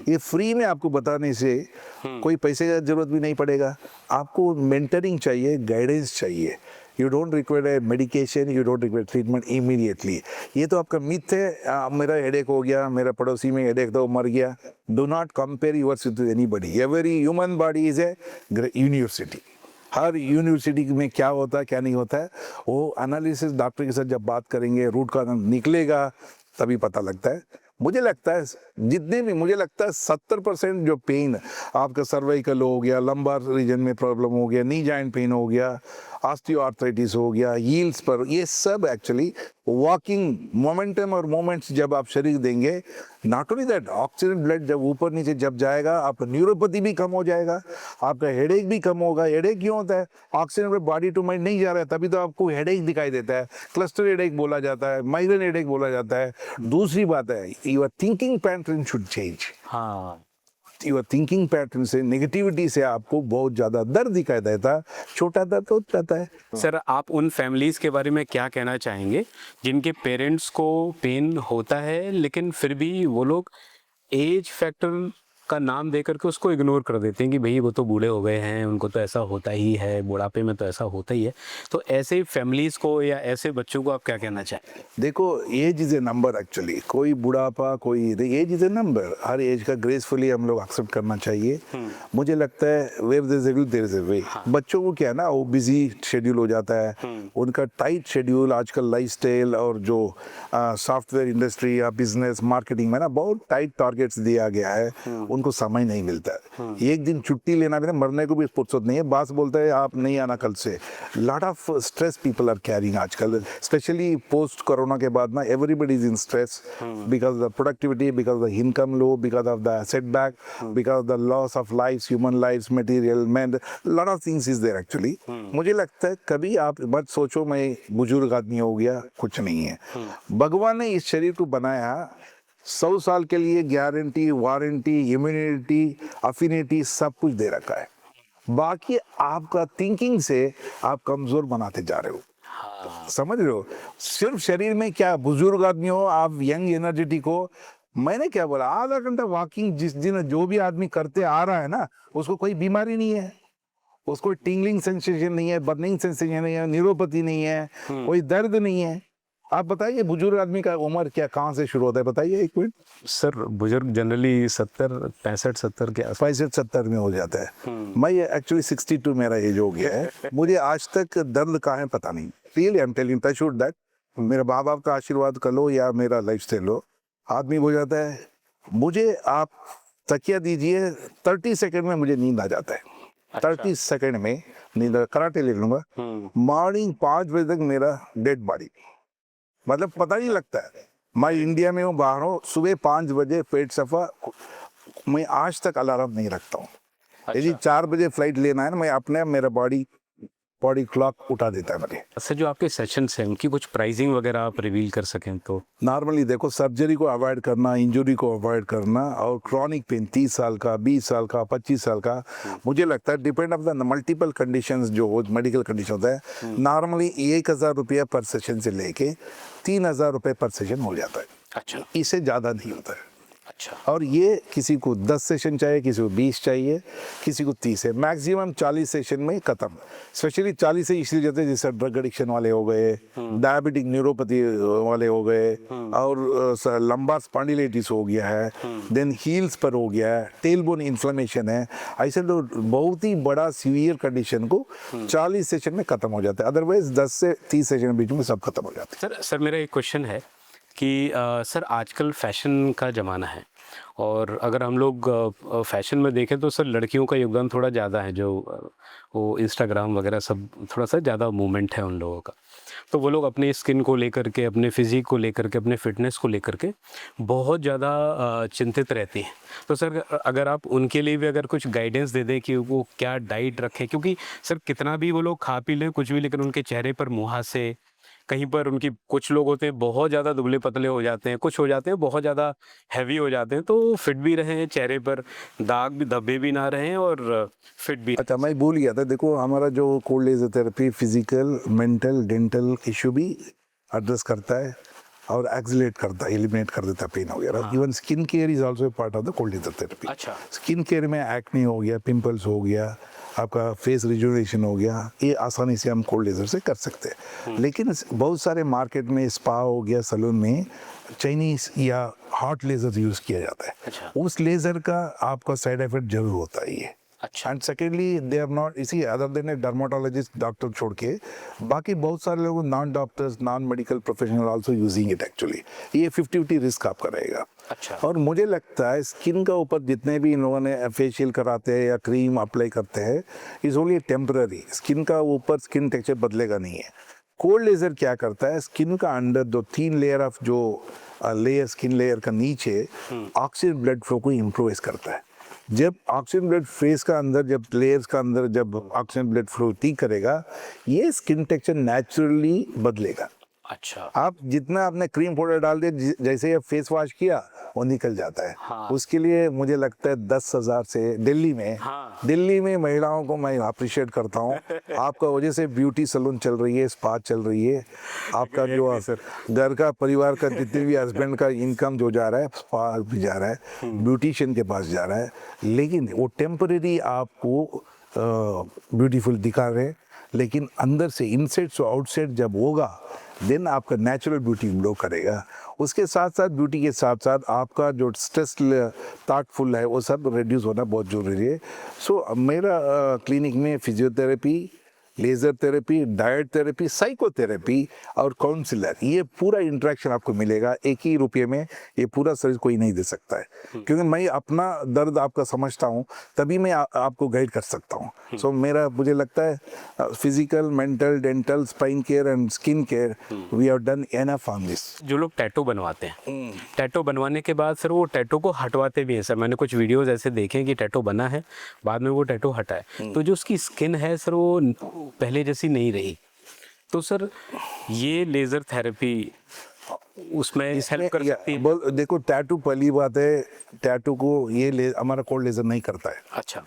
S2: ये फ्री में आपको बताने से कोई पैसे का जरूरत भी नहीं पड़ेगा। आपको मेंटरिंग चाहिए, गाइडेंस चाहिए। You don't require medication, you don't require treatment immediately. ये तो आपका मिथ है, मेरा हेडेक हो गया, मेरा पड़ोसी में हेडेक तो मर गया। Do not compare yourself to anybody. Every human body is a university. हर यूनिवर्सिटी में क्या होता है क्या नहीं होता है, वो एनालिसिस डॉक्टर के साथ जब बात करेंगे, रूट का निकलेगा, तभी पता लगता है। मुझे लगता है जितने भी, मुझे लगता है 70% जो पेन आपका सर्वाइकल हो गया, लंबार रीजन में प्रॉब्लम हो गया, नी जॉइंट पेन हो गया, ऑस्टियोआर्थराइटिस हो गया, हील्स पर, ये सब एक्चुअली वॉकिंग मोमेंटम और मोमेंट्स जब आप शरीर देंगे, not only that, oxygen blood जब ऊपर नीचे जब जाएगा, आपका न्यूरोपैथी भी कम हो जाएगा, आपका हेडेक भी कम होगा। हेडेक क्यों होता है? ऑक्सीजन बॉडी टू माइंड नहीं जा रहा है, तभी तो आपको हेडेक दिखाई देता है। क्लस्टर हेडेक बोला जाता है, माइग्रेन हेडेक बोला जाता है। दूसरी बात है, your thinking pattern should change.
S3: हाँ,
S2: योर थिंकिंग पैटर्न से, नेगेटिविटी से आपको बहुत ज़्यादा दर्द दिखाई देता, छोटा दर्द हो जाता है।
S3: सर आप उन फैमिलीज़ के बारे में क्या कहना चाहेंगे जिनके पेरेंट्स को पेन होता है लेकिन फिर भी वो लोग एज फैक्टर का नाम दे करके उसको इग्नोर कर देते हैं कि भाई वो तो बूढ़े हो गए हैं, उनको तो ऐसा होता ही है, बुढ़ापे में तो ऐसा होता ही है। तो ऐसे फैमिलीज़ को या ऐसे बच्चों को आप क्या कहना चाहें?
S2: देखो, age is a number actually. कोई बुढ़ापा, कोई एज इज़ ए नंबर। हर एज का ग्रेसफुली हम लोग एक्सेप्ट करना चाहिए। मुझे लगता है where there is a will there is a way. बच्चों को क्या है ना, वो बिजी शेड्यूल हो जाता है, उनका टाइट शेड्यूल आजकल लाइफस्टाइल और जो सॉफ्टवेयर इंडस्ट्री या बिजनेस मार्केटिंग में ना बहुत टाइट टारगेट्स दिया गया है, उनको समय नहीं मिलता है। एक दिन छुट्टी लेना भी ना, मरने को भी फुर्सत नहीं है। बॉस बोलता है आप नहीं आना कल से। Lot of stress people are carrying आजकल, स्पेशली पोस्ट कोरोना के बाद ना everybody is in stress because the productivity, because the income low, because of the setback, because the loss of life, human life, material, man, lot of things is there actually. मुझे लगता है कभी आप मत सोचो मैं बुजुर्ग आदमी हो गया, कुछ नहीं है। भगवान ने इस शरीर को बनाया 100 साल के लिए, गारंटी, वारंटी, इम्यूनिटी, अफिनिटी सब कुछ दे रखा है। बाकी आपका थिंकिंग से आप कमजोर बनाते जा रहे हो। समझ रहे हो? सिर्फ शरीर में क्या, बुजुर्ग आदमी हो आप, यंग एनर्जेटिक हो, मैंने क्या बोला, आधा घंटा वॉकिंग जिस दिन जो भी आदमी करते आ रहा है ना, उसको कोई बीमारी नहीं है, उसको टिंगलिंग सेंसेशन नहीं है, बर्निंग सेंसेशन नहीं है, न्यूरोपैथी नहीं है, कोई दर्द नहीं है। आप बताइए बुजुर्ग आदमी का उम्र क्या, कहाँ से शुरू होता है बताइए एक मिनट।
S3: सर बुजुर्ग जनरली 65-70 के आसपास,
S2: 65-70 में हो जाता है। मैं एक्चुअली 62 मेरा एज हो गया है। मुझे आज तक दर्द कहाँ है पता नहीं। Really I am telling, touch wood that, मेरे माँ बाप का आशीर्वाद कर लो या मेरा लाइफ स्टाइल लो, आदमी हो जाता है। मुझे आप तकिया दीजिए, 30 सेकंड में मुझे नींद आ जाता है। 30 सेकंड में नींद, कराटे ले लूंगा। मॉर्निंग 5 बजे तक मेरा डेड बॉडी, मतलब पता नहीं लगता है। मैं इंडिया में हूँ, बाहर हूँ, सुबह 5 बजे पेट सफा। मैं आज तक अलार्म नहीं रखता हूँ। यदि 4 बजे फ्लाइट लेना है ना, मैं अपने मेरा बॉडी क्लॉक उठा देता है मुझे।
S3: सर जो आपके सेशंस हैं उनकी कुछ प्राइसिंग वगैरह आप रिवील कर सकें तो?
S2: नॉर्मली देखो, सर्जरी को अवॉइड करना, इंजरी को अवॉइड करना, और क्रॉनिक पेन 30 साल का, 20 साल का, 25 साल का, मुझे लगता है depend of the multiple conditions जो मेडिकल कंडीशन होता है। नॉर्मली 1000 रुपया पर सेशन से लेके 3000 रुपये पर सेशन हो जाता है।
S3: अच्छा,
S2: इससे ज़्यादा नहीं होता है।
S3: अच्छा।
S2: और ये किसी को 10 सेशन चाहिए, किसी को 20 चाहिए, किसी को 30 है, मैक्सिमम 40 सेशन में ख़त्म। स्पेशली 40 से इसलिए जाते हैं जैसे ड्रग एडिक्शन वाले हो गए, डायबिटिक न्यूरोपैथी वाले हो गए, और लंबा स्पॉन्डिलाइटिस हो गया है, देन हील्स पर हो गया है, टेलबोन इन्फ्लेमेशन है, ऐसे तो बहुत ही बड़ा सीवियर कंडीशन को 40 सेशन में ख़त्म हो जाता है। अदरवाइज 10 से 30 सेशन के बीच में सब खत्म हो जाता है।
S3: सर मेरा एक क्वेश्चन है कि सर आजकल फैशन का ज़माना है, और अगर हम लोग फैशन में देखें तो सर लड़कियों का योगदान थोड़ा ज़्यादा है, जो वो इंस्टाग्राम वगैरह सब थोड़ा सा ज़्यादा मूवमेंट है उन लोगों का। तो वो लोग अपने स्किन को लेकर के, अपने फिजिक को लेकर के, अपने फिटनेस को लेकर के बहुत ज़्यादा चिंतित रहती हैं। तो सर अगर आप उनके लिए भी अगर कुछ गाइडेंस दे दें कि वो क्या डाइट रखें, क्योंकि सर कितना भी वो लोग खा पी लें कुछ भी, लेकिन उनके चेहरे पर मुहासे, कहीं पर उनकी, कुछ लोग होते हैं बहुत ज़्यादा दुबले पतले हो जाते हैं, कुछ हो जाते हैं बहुत ज़्यादा हैवी हो जाते हैं, तो फिट भी रहें, चेहरे पर दाग भी, धब्बे भी ना रहें, और फिट भी।
S2: अच्छा, मैं भूल गया था, देखो हमारा जो cold laser therapy physical, mental, dental issue भी एड्रेस करता है और एक्सिलेट करता है, एलिमिनेट कर देता है पेन वगैरह। Even skin care is also part of the cold laser therapy.
S3: अच्छा,
S2: स्किन केयर में एक्ने हो गया, पिंपल्स हो गया, आपका फेस रिजुनेशन हो गया, ये आसानी से हम कोल्ड लेजर से कर सकते हैं। लेकिन बहुत सारे मार्केट में स्पा हो गया, सैलून में चाइनीज या हॉट लेजर यूज़ किया जाता है।
S3: अच्छा।
S2: उस लेजर का आपका साइड इफेक्ट जरूर होता है ये।
S3: अच्छा।
S2: And secondly they are not, इसी other than a dermatologist doctor छोड़ के बाकी बहुत सारे लोग, non doctors, non medical professional also using it actually. ये 50-50 रिस्क आपका रहेगा।
S3: अच्छा।
S2: और मुझे लगता है स्किन का ऊपर जितने भी इन लोगों ने फेशियल कराते हैं या क्रीम अप्लाई करते हैं, इज ओनली टेम्पररी। स्किन का ऊपर स्किन टेक्सचर बदलेगा नहीं है। कोल्ड लेजर क्या करता है, स्किन का अंडर 2-3 लेयर ऑफ जो लेयर, स्किन लेयर का नीचे ऑक्सीजन ब्लड फ्लो को इम्प्रूव करता है। जब ऑक्सीजन ब्लड फेस का अंदर, जब लेयर्स का अंदर जब ऑक्सीजन ब्लड फ्लो ठीक करेगा, ये स्किन टेक्सचर नेचुरली बदलेगा।
S3: अच्छा।
S2: आप जितना आपने क्रीम पाउडर डाल दिया, जैसे ये फेस वॉश किया वो निकल जाता है।
S3: हाँ।
S2: उसके लिए मुझे लगता है 10,000 से
S3: हाँ।
S2: दिल्ली में महिलाओं को मैं अप्रिशिएट करता हूँ। आपका वजह से ब्यूटी सैलून चल रही है, स्पा चल रही है, आपका जो घर का परिवार का जितने भी हस्बैंड का इनकम जो जा रहा है, स्पा भी जा रहा है, ब्यूटिशियन के पास जा रहा है। लेकिन वो टेम्परेरी आपको ब्यूटीफुल दिखा रहे हैं, लेकिन अंदर से इनसाइड से आउटसाइड जब होगा देन आपका नेचुरल ब्यूटी ग्लो करेगा। उसके साथ साथ ब्यूटी के साथ साथ आपका जो स्ट्रेस थाटफुल है वो सब रिड्यूस होना बहुत ज़रूरी है। सो मेरा क्लिनिक में physiotherapy, laser therapy, diet therapy, psychotherapy और काउंसलर, ये पूरा इंटरेक्शन आपको मिलेगा एक ही रुपये में। ये पूरा सर्विस कोई नहीं दे सकता है, क्योंकि मैं अपना दर्द आपका समझता हूँ, तभी मैं आपको गाइड कर सकता हूँ। सो मेरा मुझे लगता है physical, mental, dental, spine care and skin care, we have done enough on this.
S3: जो लोग टैटू बनवाते हैं, टैटू बनवाने के बाद सर वो टैटू को हटवाते भी हैं सर। मैंने कुछ वीडियोस ऐसे देखे हैं कि टैटू बना है, बाद में वो टैटू हटा है, तो जो उसकी स्किन है सर वो पहले जैसी नहीं रही। तो सर ये लेज़र थेरेपी उसमें इस हेल्प कर सकती है?
S2: देखो, टैटू पहली बात है, टैटू को ये हमारा कोल्ड लेज़र नहीं करता है।
S3: अच्छा।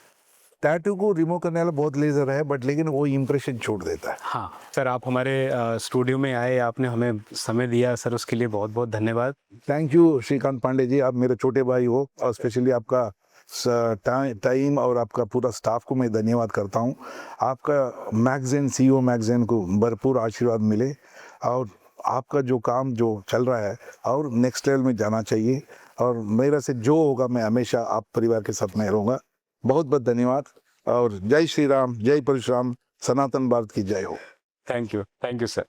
S2: टैटू को रिमूव करने वाला बहुत लेज़र है, बट लेकिन वो इम्प्रेशन छोड़ देता है।
S3: हाँ सर, आप हमारे स्टूडियो में आए, आपने हमें समय दिया सर, उसके लिए बहुत बहुत धन्यवाद।
S2: थैंक यू श्रीकांत पांडे जी, आप मेरे छोटे भाई हो, और स्पेशली आपका टाइम और आपका पूरा स्टाफ को मैं धन्यवाद करता हूँ। आपका मैगज़ीन, सीईओ मैगज़ीन को भरपूर आशीर्वाद मिले, और आपका जो काम जो चल रहा है और नेक्स्ट लेवल में जाना चाहिए, और मेरा से जो होगा मैं हमेशा आप परिवार के साथ में रहूँगा। बहुत बहुत धन्यवाद, और जय श्री राम, जय परशुराम, सनातन भारत की जय हो।
S3: Thank you sir.